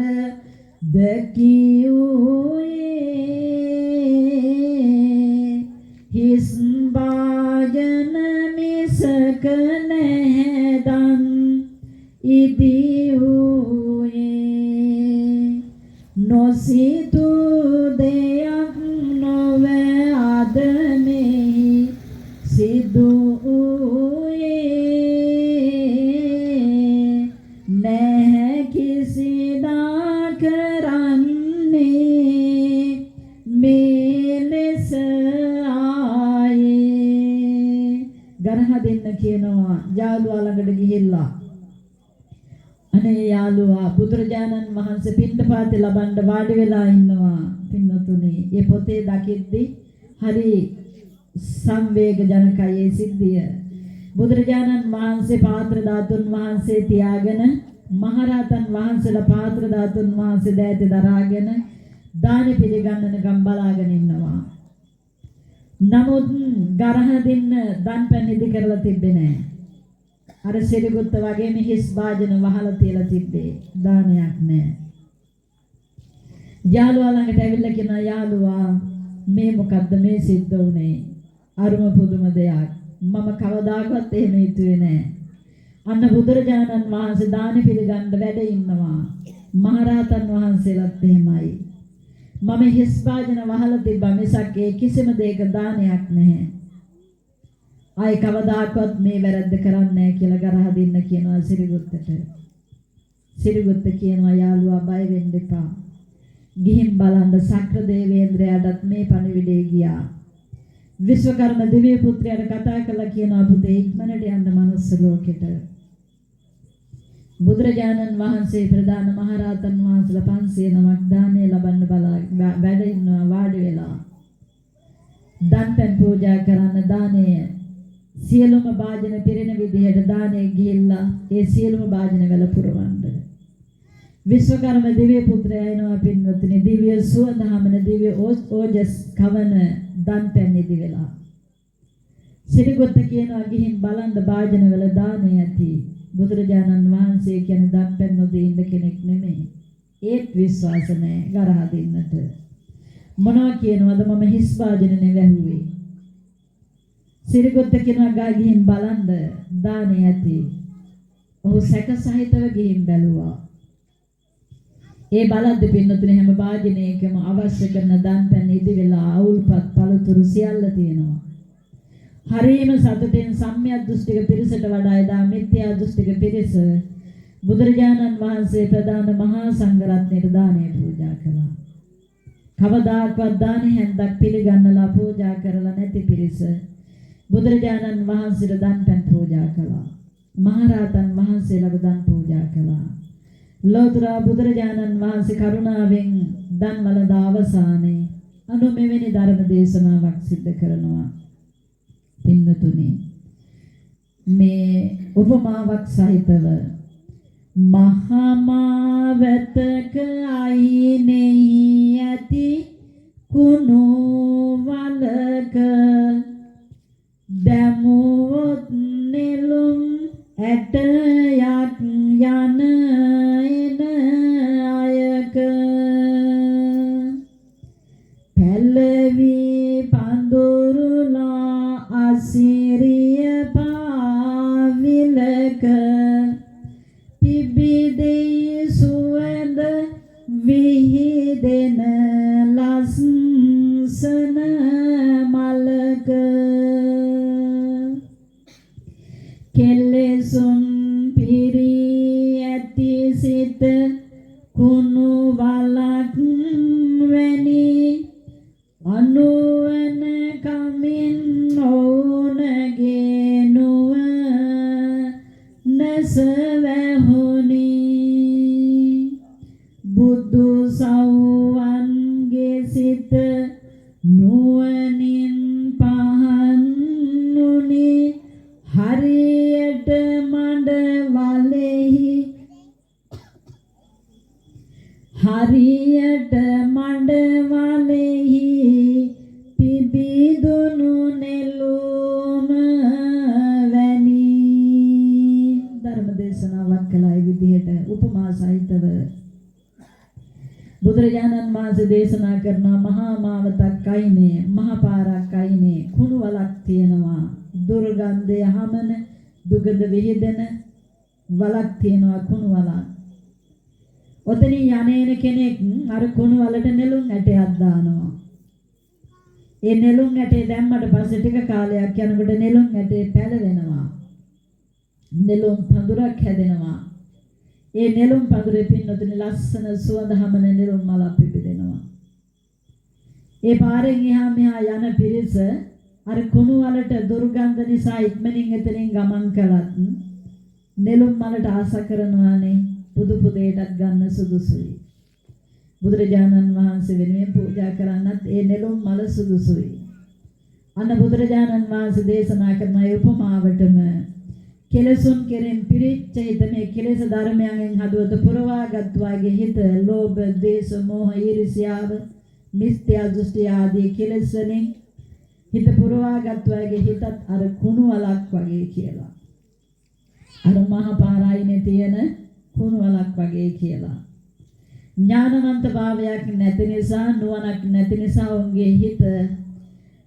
දකියුයේ හිස් භාජන මිසක නැදන් ඉදියුයේ නොසිතු දෙයක් නොව අද මෙහි සිදුයේ නැහැ කිසිදා කරන්නේ මේ ලෙස ආයේ ගරහ දෙන්න කියනවා යාළුවා ළඟට ගිහිල්ලා අනේ යාළුවා බුදුරජාණන් වහන්සේ පිණ්ඩපාතේ ලබන්න වාඩි වෙලා ඉන්නවා පින්නතුනේ. මේ පොතේ දකිද්දී හරි සංවේග ජනකයේ සිද්ධිය. බුදුරජාණන් වහන්සේ පාත්‍ර ධාතුන් වහන්සේ තියාගෙන මහරහතන් වහන්සේලා පාත්‍ර ධාතුන් වහන්සේ දෑතේ දරාගෙන දාන පිළිගන්නනකම් බලාගෙන ඉන්නවා. නමුත් ගරහ දෙන්න දන්පැන් ඉදි කරලා තිබ්බේ නැහැ. අර සිරිගුත්ත වගේම හිස් වාජන වහලා තියලා තිබ්බේ දානයක් නැහැ. යාළුවා ළඟට ඇවිල්ලා කියනවා යාළුවා මේ මොකද්ද මේ සිද්ධ වුනේ? අරුම පුදුම දෙයක්. මම කවදාකවත් එහෙම හිතුවේ නැහැ. අන්න බුදුරජාණන් වහන්සේ දාන පිළිගන්න වැඩ ඉන්නවා. මහරහතන් වහන්සේලාත් එහෙමයි. මම හිස් වාජන වහලා තිබ්බා මිසක් ඒ කිසිම දෙයක දානයක් නැහැ. ආයි කවදාකවත් මේ වැරද්ද කරන්නේ නැහැ කියලා ගරහ දෙන්න කියනවා සිරිගුත්තට. සිරිගුත්ත කියනවා යාළුවා බය වෙන්න එපා. ගිහින් බලන්න සක්‍ර දේවේන්ද්‍රයාටත් මේ පණිවිඩය ගියා. විශ්වකර්ම දිව්‍ය පුත්‍රයාට කතා කළා කියනවා පුතේ ඉක්මනට යන්න මනුස්ස ලෝකෙට. බුදුරජාණන් වහන්සේ ප්‍රධාන මහරහතන් වහන්සේලා 500 නමක් දානය ලබන්න බලා වැඩ ඉන්නවා වාඩි වෙලා. දන්පැන් පූජා කරන්න දානය සියලුම භාජන පිරෙන විදිහට දානය ගිහිල්ලා ඒ සියලුම භාජන වල පුරවන්න. විශ්වකර්ම දිව්‍ය පුත්‍රයා එනවා පින්වත්නි දිව්‍ය සුවඳ හමන දිව්‍ය ඕජස් කවන දන්පැන් ඉදි වෙලා. සිරිගොත්ත කියනවා ගිහින් බලන්න භාජන වල දානය ඇති. බුදුරජාණන් වහන්සේ කියන දන්පැන් නොදී ඉන්න කෙනෙක් නෙමෙයි. ඒත් විශ්වාස නැහැ ගරහ දෙන්නට. මොනවා කියනවද මම හිස් භාජනනේ වැහුවේ. සිරිගොත්ත කියනවා ගා ගිහින් බලන්න දානය ඇති. ඔහු සැක සහිතව ගිහින් බැලුවා. ඒ බලද්දී පින්නතුනේ හැම භාජනයකම අවශ්‍ය කරන දන්පැන් ඉදි වෙලා අවුල්පත් පළතුරු සියල්ල තියෙනවා. හරියම සතුටෙන් සම්‍යක් දෘෂ්ටික පිරිසට වඩා එදා මිත්‍යා දෘෂ්ටික පිරිස බුදුරජාණන් වහන්සේ ප්‍රදාන මහා සංඝරත්නයට දානය පූජා කළා. කවදාකවත් දානි හැන්දක් පිළිගන්නලා පූජා කරලා නැති පිරිස බුදුරජාණන් වහන්සේට දන්පැන් පූජා කළා. මහරහතන් වහන්සේලාට දන් පූජා කළා. ලෝතර බුදුරජාණන් වහන්සේ කරුණාවෙන් දන් වළඳ අවසානයේ අනු මෙවැනි ධර්ම දේශනාවක් සිද්ධ කරනවා. පින්නතුනි මේ උපමාවක් සහිතව මහමාවතක අයිනෙහි ඇති කුණු වලක දැමුවොත් නෙළුම් ඇටයක් යන එන අයක පැලවි පඳුරුලා අසිරිය පාවිලක පිබිදෙයි සුවඳ විහිදෙන ලස්සන මලක කෙලෙසුන් පිරි ඇති සිත කුණු වලක් වැනි අනුවන කමින් ඕනගේ නුව නැසවැහුනි බුදු සව්වන්ගේ සිත නුවණින් පහන්නුනි හරියට මඩ වලෙහි පිබිදුණු නෙළුම වැනි ධර්ම දේශනාවක් කළා. ඒ විදිහට උපමා සහිතව බුදුරජාණන් වහන්සේ දේශනා කරන මහා මාවතක් අයිනේ මහා පාරක් අයිනේ කුණු වලක් තියෙනවා. දුර්ගන්ධය හමන දුගඳ විහිදෙන වලක් තියෙනවා කුණු වලක්. ඔතනින් යන්නේන කෙනෙක් අර කුණු වලට නෙළුම් ඇටයක් දානවා. ඒ නෙළුම් ඇටේ දැම්මට පස්සේ ටික කාලයක් යනකොට නෙළුම් ඇටේ පැලවෙනවා. නෙළුම් පඳුරක් හැදෙනවා. ඒ නෙළුම් පඳුරේ පින්නතුනේ ලස්සන සුවඳ හමන නෙළුම් මලක් පිබිදෙනවා. ඒ පාරෙන් එහා මෙහා යන පිරිස අර කුණු වලට දුර්ගන්ධ නිසා ඉක්මනින් එතනින් ගමන් කළත් නෙළුම් මලට ආස කරනවානේ. පුදු පුදේටත් ගන්න සුදුසුයි. බුදුරජාණන් වහන්සේ වෙනුවෙන් පූජා කරන්නත් ඒ නෙළුම් මල සුදුසුයි. අන්න බුදුරජාණන් වහන්සේ දේශනා කරන ඒ උපමාවටම කෙලසුන් කෙරෙන් පිරිච්ච හිත මේ කෙලෙස ධර්මයන්ගෙන් හදවත පුරවාගත් වාගේ හිත ලෝභ, ද්වේෂ, මෝහ, ඊර්ෂ්‍යාව, මිත්‍යා දෘෂ්ටි ආදී කෙලෙස් වලින් හිත පුරවාගත් වාගේ හිතත් අර කුණු වලක් වගේ කියලා. අර මහා පාරායිනේ තියෙන කුණු වලක් වගේ කියලා. ඥානවන්ත භාවයක් නැති නිසා නුවණක් නැති නිසා උන්ගේ හිත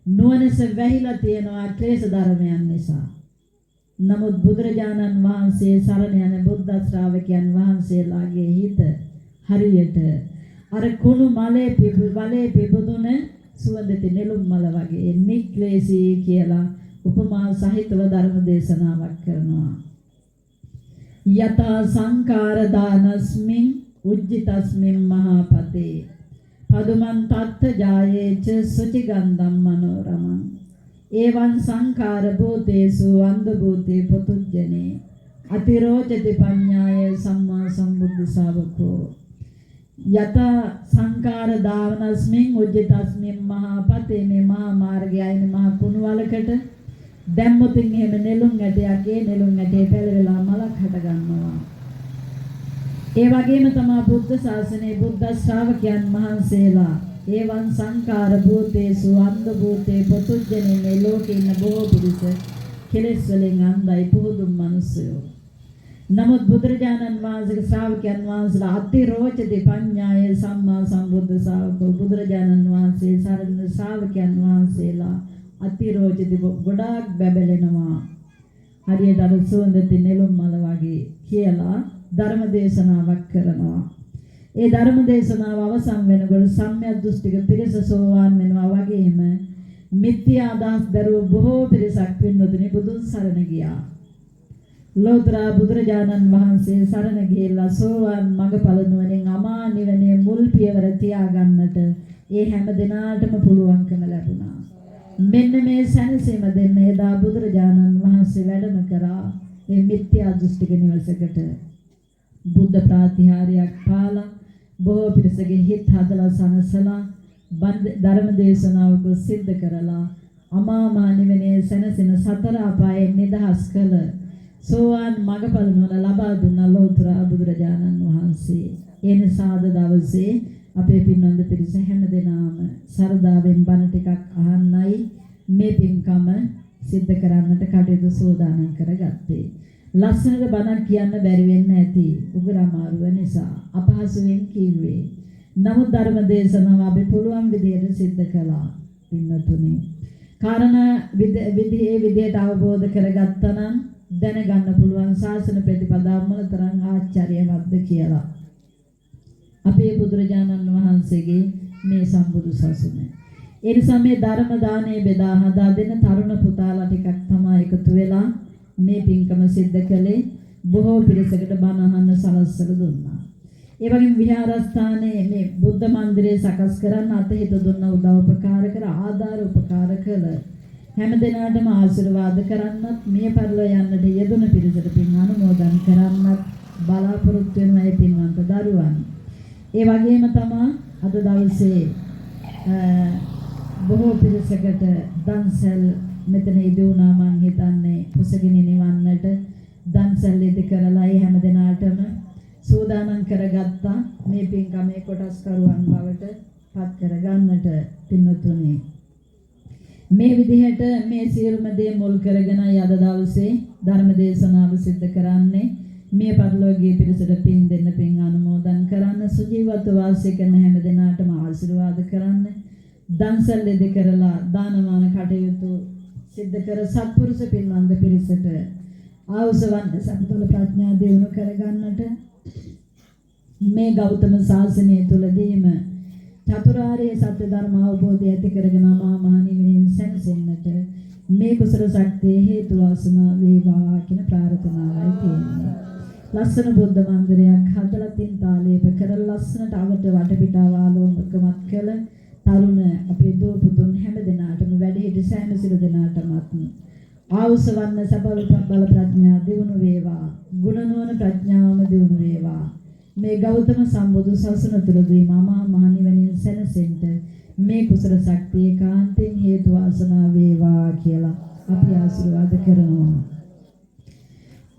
නුවණස වැහිලා තියෙනවා ක්ලේශ ධර්මයන් නිසා. නමුත් බුදුරජාණන් වහන්සේ සරණ යන බුද්ධ ශ්‍රාවකයන් වහන්සේලාගේ හිත හරියට අර කුණු මලේ පිබුදුන සුවඳති නෙළුම් මල වගේ නික්ලේශී කියලා උපමා සහිතව ධර්ම දේශනාවක් කරනවා. යතා සංකාර දානස්මින් උජ්ජිතස්මින් මහපතේ පදුමන් තත්ත ජායේච සුචි ගන්ධම් මනෝරමං එවං සංකාර භූතේසු අන්ධ භූතේ පතුජ්ජනේ අතිරෝචති පඤ්ඤාය සම්මා සම්බුද්ධ ශාවකෝ යත සංකාර දාවනස්මින් උජ්ජිතස්මින් මහපතේ මේ මහා මාර්ගයයින මහා කුණුවලකට දැම්මොතින් එහෙම නෙළුම් ඇටයක් ඒ නෙළුම් ඇටේ පැලවිලා මලක් හට ගන්නවා. ඒ වගේම තමයි බුද්ධ ශාසනයේ බුද්ධ ශ්‍රාවකයන් වහන්සේලා ඒවන් සංකාර භූතේසු අන්ධ භූතේ පතුජ්ජනේ මේ ලෝකේ ඉන්න බොහෝ පිරිස කෙලෙස් වලින් අන්ධයි පුදුම් මිනිස්සුයෝ. නමුත් බුදුරජාණන් වහන්සේගේ ශ්‍රාවකයන් වහන්සේලා අතිරෝචති පඤ්ඤාය සම්මා සම්බුද්ධ ශාවකෝ බුදුරජාණන් වහන්සේ සරණ ශ්‍රාවකයන් වහන්සේලා අතිරෝචති ගොඩාක් බැබලෙනවා. හරියට අර සුවඳති නෙළුම් මල වගේ කියලා ධර්ම දේශනාවක් කරනවා. ඒ ධර්ම දේශනාව අවසන් වෙනකොට සම්‍යක් දෘෂ්ටික පිරිස සෝවාන් වෙනවා වගේම මිත්‍යා අදහස් දරුව බොහෝ පිරිසක් පින්නතුනි බුදුන් සරණ ගියා. ලෝතර බුදුරජාණන් වහන්සේ සරණ ගිහිල්ලා සෝවාන් මඟඵල නුවණින් අමා නිවනේ මුල් පියවර තියාගන්නට ඒ හැම දිනාටම පුළුවන්කම ලැබුණා. මෙන්න මේ සැනසීම දෙන්න එදා බුදුරජාණන් වහන්සේ වැඩම කරා මේ මිත්‍යා දෘෂ්ටික නිවසකට. බුද්ධ ප්‍රාතිහාර්යයක් පාලා බොහෝ පිරිසගේ හිත් හදලා සනසලා ධර්ම දේශනාවක සිද්ධ කරලා අමා මහ නිවනේ සැනසෙන සතර අපායෙන් නිදහස් කළ සෝවාන් මඟඵල නුවණ ලබා දුන්න ලෝතර බුදුරජාණන් වහන්සේ. ඒ නිසා අද දවසේ අපේ පින්වන්ත පිරිස හැමදෙනාම සරදාවෙන් බණ ටිකක් අහන්නයි මේ පින්කම සිද්ධ කරන්නට කටයුතු සෝදානම් කරගත්තේ. ලස්සනට බණක් කියන්න බැරි වෙන්න ඇති උග්‍ර අමාරුව නිසා අපහසුවෙන් කිව්වේ. නමුත් ධර්ම දේශනාව අපි පුළුවන් විදිහට සිද්ධ කළා. පින්නතුනි කාරණා විදිහට අවබෝධ කරගත්තා නම් දැනගන්න පුළුවන් ශාසන ප්‍රතිපදාව මොනතරම් ආශ්චර්යවත්ද කියලා. අපේ බුදුරජාණන් වහන්සේගේ මේ සම්බුදු සසුන. ඒ නිසා මේ ධර්ම දාණය බෙදා හදා දෙන තරුණ පුතාලා ටිකක් තමයි එකතු වෙලා මේ පින්කම සිද්ධ කළේ. බොහෝ පිරිසකට බණ අහන්න සලස්සලා දුන්නා. ඒ වගේම විහාරස්ථානයේ මේ බුද්ධ මන්දිරය සකස් කරන්න අතහිත දුන්න උදව් උපකාර කර ආධාර උපකාර කළ හැම දිනාටම ආශිර්වාද කරන්නත් මේ පරිලෝ යන්නට යෙදුන පිරිසට පින් අනුමෝදන් කරන්නත් බලාපොරොත්තු වෙන මේ පින්වන්ත දරුවන්. ඒ වගේම තමයි අද දවසේ බොහෝ පිරිසකට දන්සල් මෙතන ඉදුණා මං හිතන්නේ කුසගිනි නිවන්නට දන්සල් ඉදි කරලා ඒ හැම දිනාටම සූදානම් කරගත්තා මේ පින්කමේ කොටස්කරුවන් බවට පත් කරගන්නට පින්වතුනි. මේ විදිහට මේ සියලුම දේ මුල් කරගෙන අද දවසේ ධර්ම දේශනාව සිද්ධ කරන්නේ මේ පරිලෝකීය පිරිසට පින් දෙන්න පින් අනුමෝදන් කරන්න සුජීවත්ව වාසය කරන හැම දිනාටම ආශිර්වාද කරන්න දන්සල් ඉදි කරලා දානමාන කටයුතු සිද්ධ කර සත්පුරුෂ පින්වන්ත පිරිසට ආවසවන්ත සම්පූර්ණ ප්‍රඥා දියුණු කරගන්නට මේ ගෞතම ශාසනය තුලදීම චතුරාර්ය සත්‍ය ධර්ම අවබෝධය ඇති කරගෙන මහා මහණෙනින් සැනසෙන්නට මේ කුසල ශක්තිය හේතු වාසනා වේවා කියන ප්‍රාර්ථනාවයි තියෙන්නේ. ලස්සන බුද්ධ මන්දිරයක් හදලා තින් තාලේප කරලා ලස්සනට අවට වටපිටාව ආලෝකමත් කළ තරුණ අපේ දූ පුතුන් හැම දිනාටම වැඩිහිටි සෑම සිළු දිනාටමත් ආවුසවන්න සබල බල ප්‍රඥා දියුණු වේවා. ගුණ නුවණ ප්‍රඥාවම දියුණු වේවා. මේ ගෞතම සම්බුදු සසුන තුළදී මහා මහණෙනින් සැනසෙන්න මේ කුසල ශක්තිය කාන්තෙන් හේතු වාසනා වේවා කියලා අපි ආශිර්වාද කරනවා.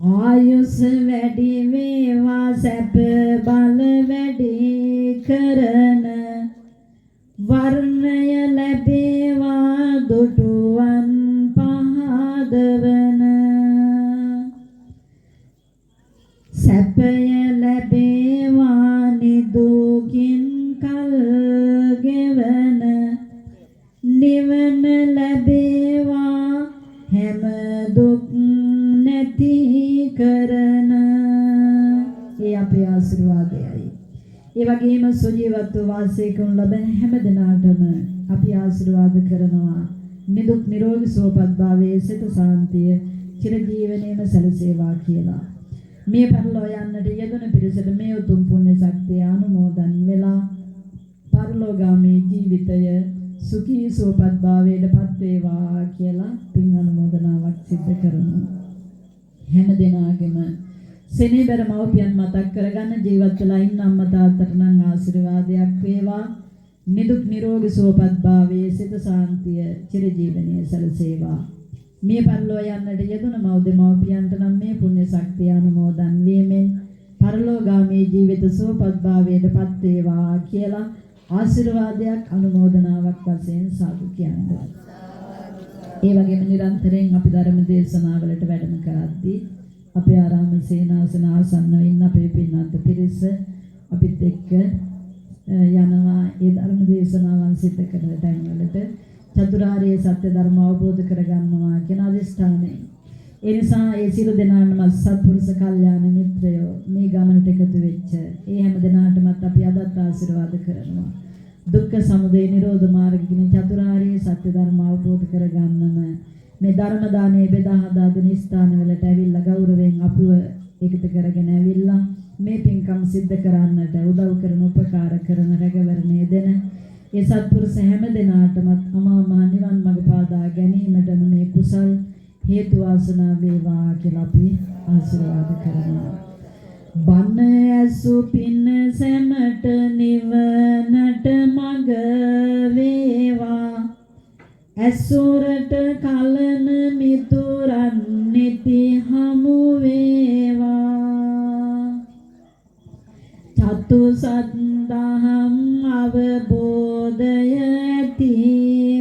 ආයුෂ වැඩි වේවා සැප බල වැඩි කරන වර්ණය ලැබේවා දුටුවන් පහදවන සැපය ලැබේවා නිදුකින් කල් ගෙවන නිවන ලැබේවා හැම දුක් නැති කරන ඒ අපේ ආශිර්වාදයයි. ඒ වගේම සුජීවත්ව වාසය කරන ලබන හැම දිනාටම අපි ආශිර්වාද කරනවා නිදුක් නිරෝගී සුවපත් භාවයේ සිත සාන්තිය චිරජීවනයේම සැලසේවා කියලා. මේ පරලෝ යන්නට යෙදුන පිරිසට මේ උතුම් පුණ්‍ය ශක්තිය අනුමෝදන් වෙලා පරලෝගාමී ජීවිතය සුඛී සුවපත් භාවයට පත් වේවා කියලා පින් අනුමෝදනාවක් සිදු කරනවා. හැම දිනාගෙම සෙනෙහබර මව්පියන් මතක් කරගන්න ජීවත් වෙලා ඉන්න අම්මා තාත්තට නම් ආශිර්වාදයක් වේවා. නිදුක් නිරෝගී සුවපත් භාවයේ සිත සාන්තිය චිරජීවනයේ සැලසේවා. මේ පරලෝ යන්නට යෙදුන මව්පියන්ට නම් මේ පුණ්‍ය ශක්තිය අනුමෝදන් වීමෙන් පරලෝගාමී ජීවිත සුවපත් භාවයට පත් වේවා කියලා ආශිර්වාදයක් අනුමෝදනාවක් වශයෙන් සාදු කියන්නේ. ඒ වගේම නිරන්තරයෙන් අපි ධර්ම දේශනාවලට වැඩම කරද්දී අපේ ආරාම සේනාසන ආසන්නව ඉන්න අපේ පින්වන්ත පිරිස අපිත් එක්ක යනවා ඒ ධර්ම දේශනාවන් සිදු කරන තැන්වලට චතුරාර්ය සත්‍ය ධර්ම අවබෝධ කරගන්නවා කියන අදිෂ්ඨානයෙන්. ඒ නිසා ඒ සියලු දෙනාටම සත්පුරුෂ කල්යාණ මිත්‍රයෝ මේ ගමනට එකතු වෙච්ච ඒ හැම දෙනාටමත් අපි අදත් ආශිර්වාද කරනවා. දුක්ඛ සමුදය නිරෝධ මාර්ගින චතුරාර්ය සත්‍ය ධර්ම අවබෝධ කරගන්නම මේ ධර්ම දානයේ බෙදා හදා දෙන ස්ථාන වලට ඇවිල්ලා ගෞරවයෙන් අපිව එකතු කරගෙන ඇවිල්ලා මේ පින්කම් සිද්ධ කරන්නට උදව් කරන උපකාර කරන රැකවරණය දෙන ඒ සත්පුරුෂ හැම දෙනාටමත් අමා මහ නිවන් මඟ පාදා ගැනීමට මේ කුසල් හේතු වාසනා වේවා කියලා අපි ආශිර්වාද කරනවා. බණ ඇසු පින සැමට නිවනට මඟ වේවා. ඇසුරට කලන මිතුරන් නිති හමු වේවා. චතු සද්ධාහම් අවබෝධය ඇති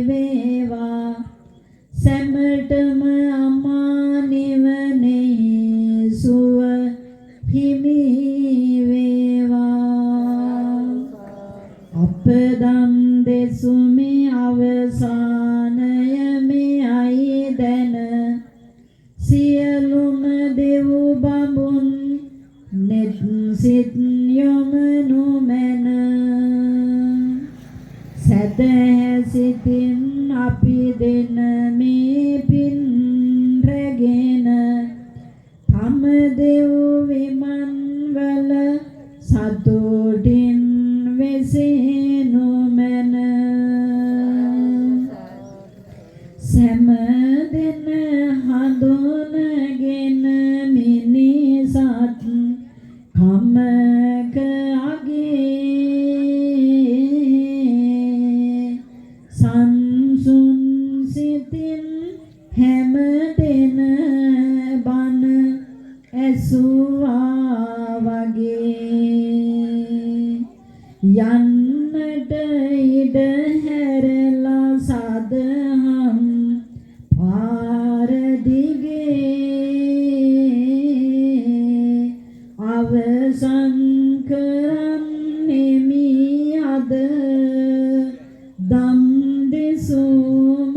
වේවා. සැමටම අමා නිවනේ සුව හිමි වේවා. අපදම් දෙසුමි අවසානය මෙයි දැන සියලුම දෙව් බඹුන් නෙත් සිත් යොමනු මැන. සැදැහැ සිතින් අපි දෙන මේ පින් රැගෙන තම දෙව් විමන් වල සතුටින් වෙසෙනු මැන. සෑම දෙන හඳුනගෙන මිනිසත් කමක අගේ සංසුන් සිතින් හැම දෙන බන ඇසුවා වගේ යන්නට ඉඩ හැරලා සදහම් පාර දිගේ අවසන් කරන්නෙමි අද දම් දෙසුම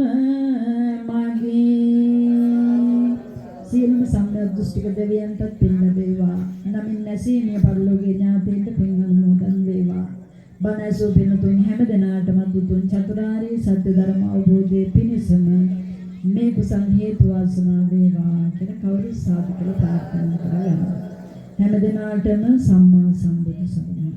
මගේ. සියලුම සම්‍යක් දෘෂ්ටික දෙවියන්ටත් පින් ලැබේවා. නමින් නැසීමේ පරිලෝකීය ඥාතීන්ට පින් අනුමෝදන් වේවා. බණ ඇසූ පින්තුන් හැම දෙනාටම දුතුන් චතුරාර්ය සත්‍ය ධර්ම අවබෝධයේ පිණසම මේ කුසල් හේතු වාසනා වේවා කියලා කවුරු සාදු කියලා ප්‍රාර්ථනා කරගන්නවා. හැම දිනාටම සම්මා සම්බුදු සරණයි.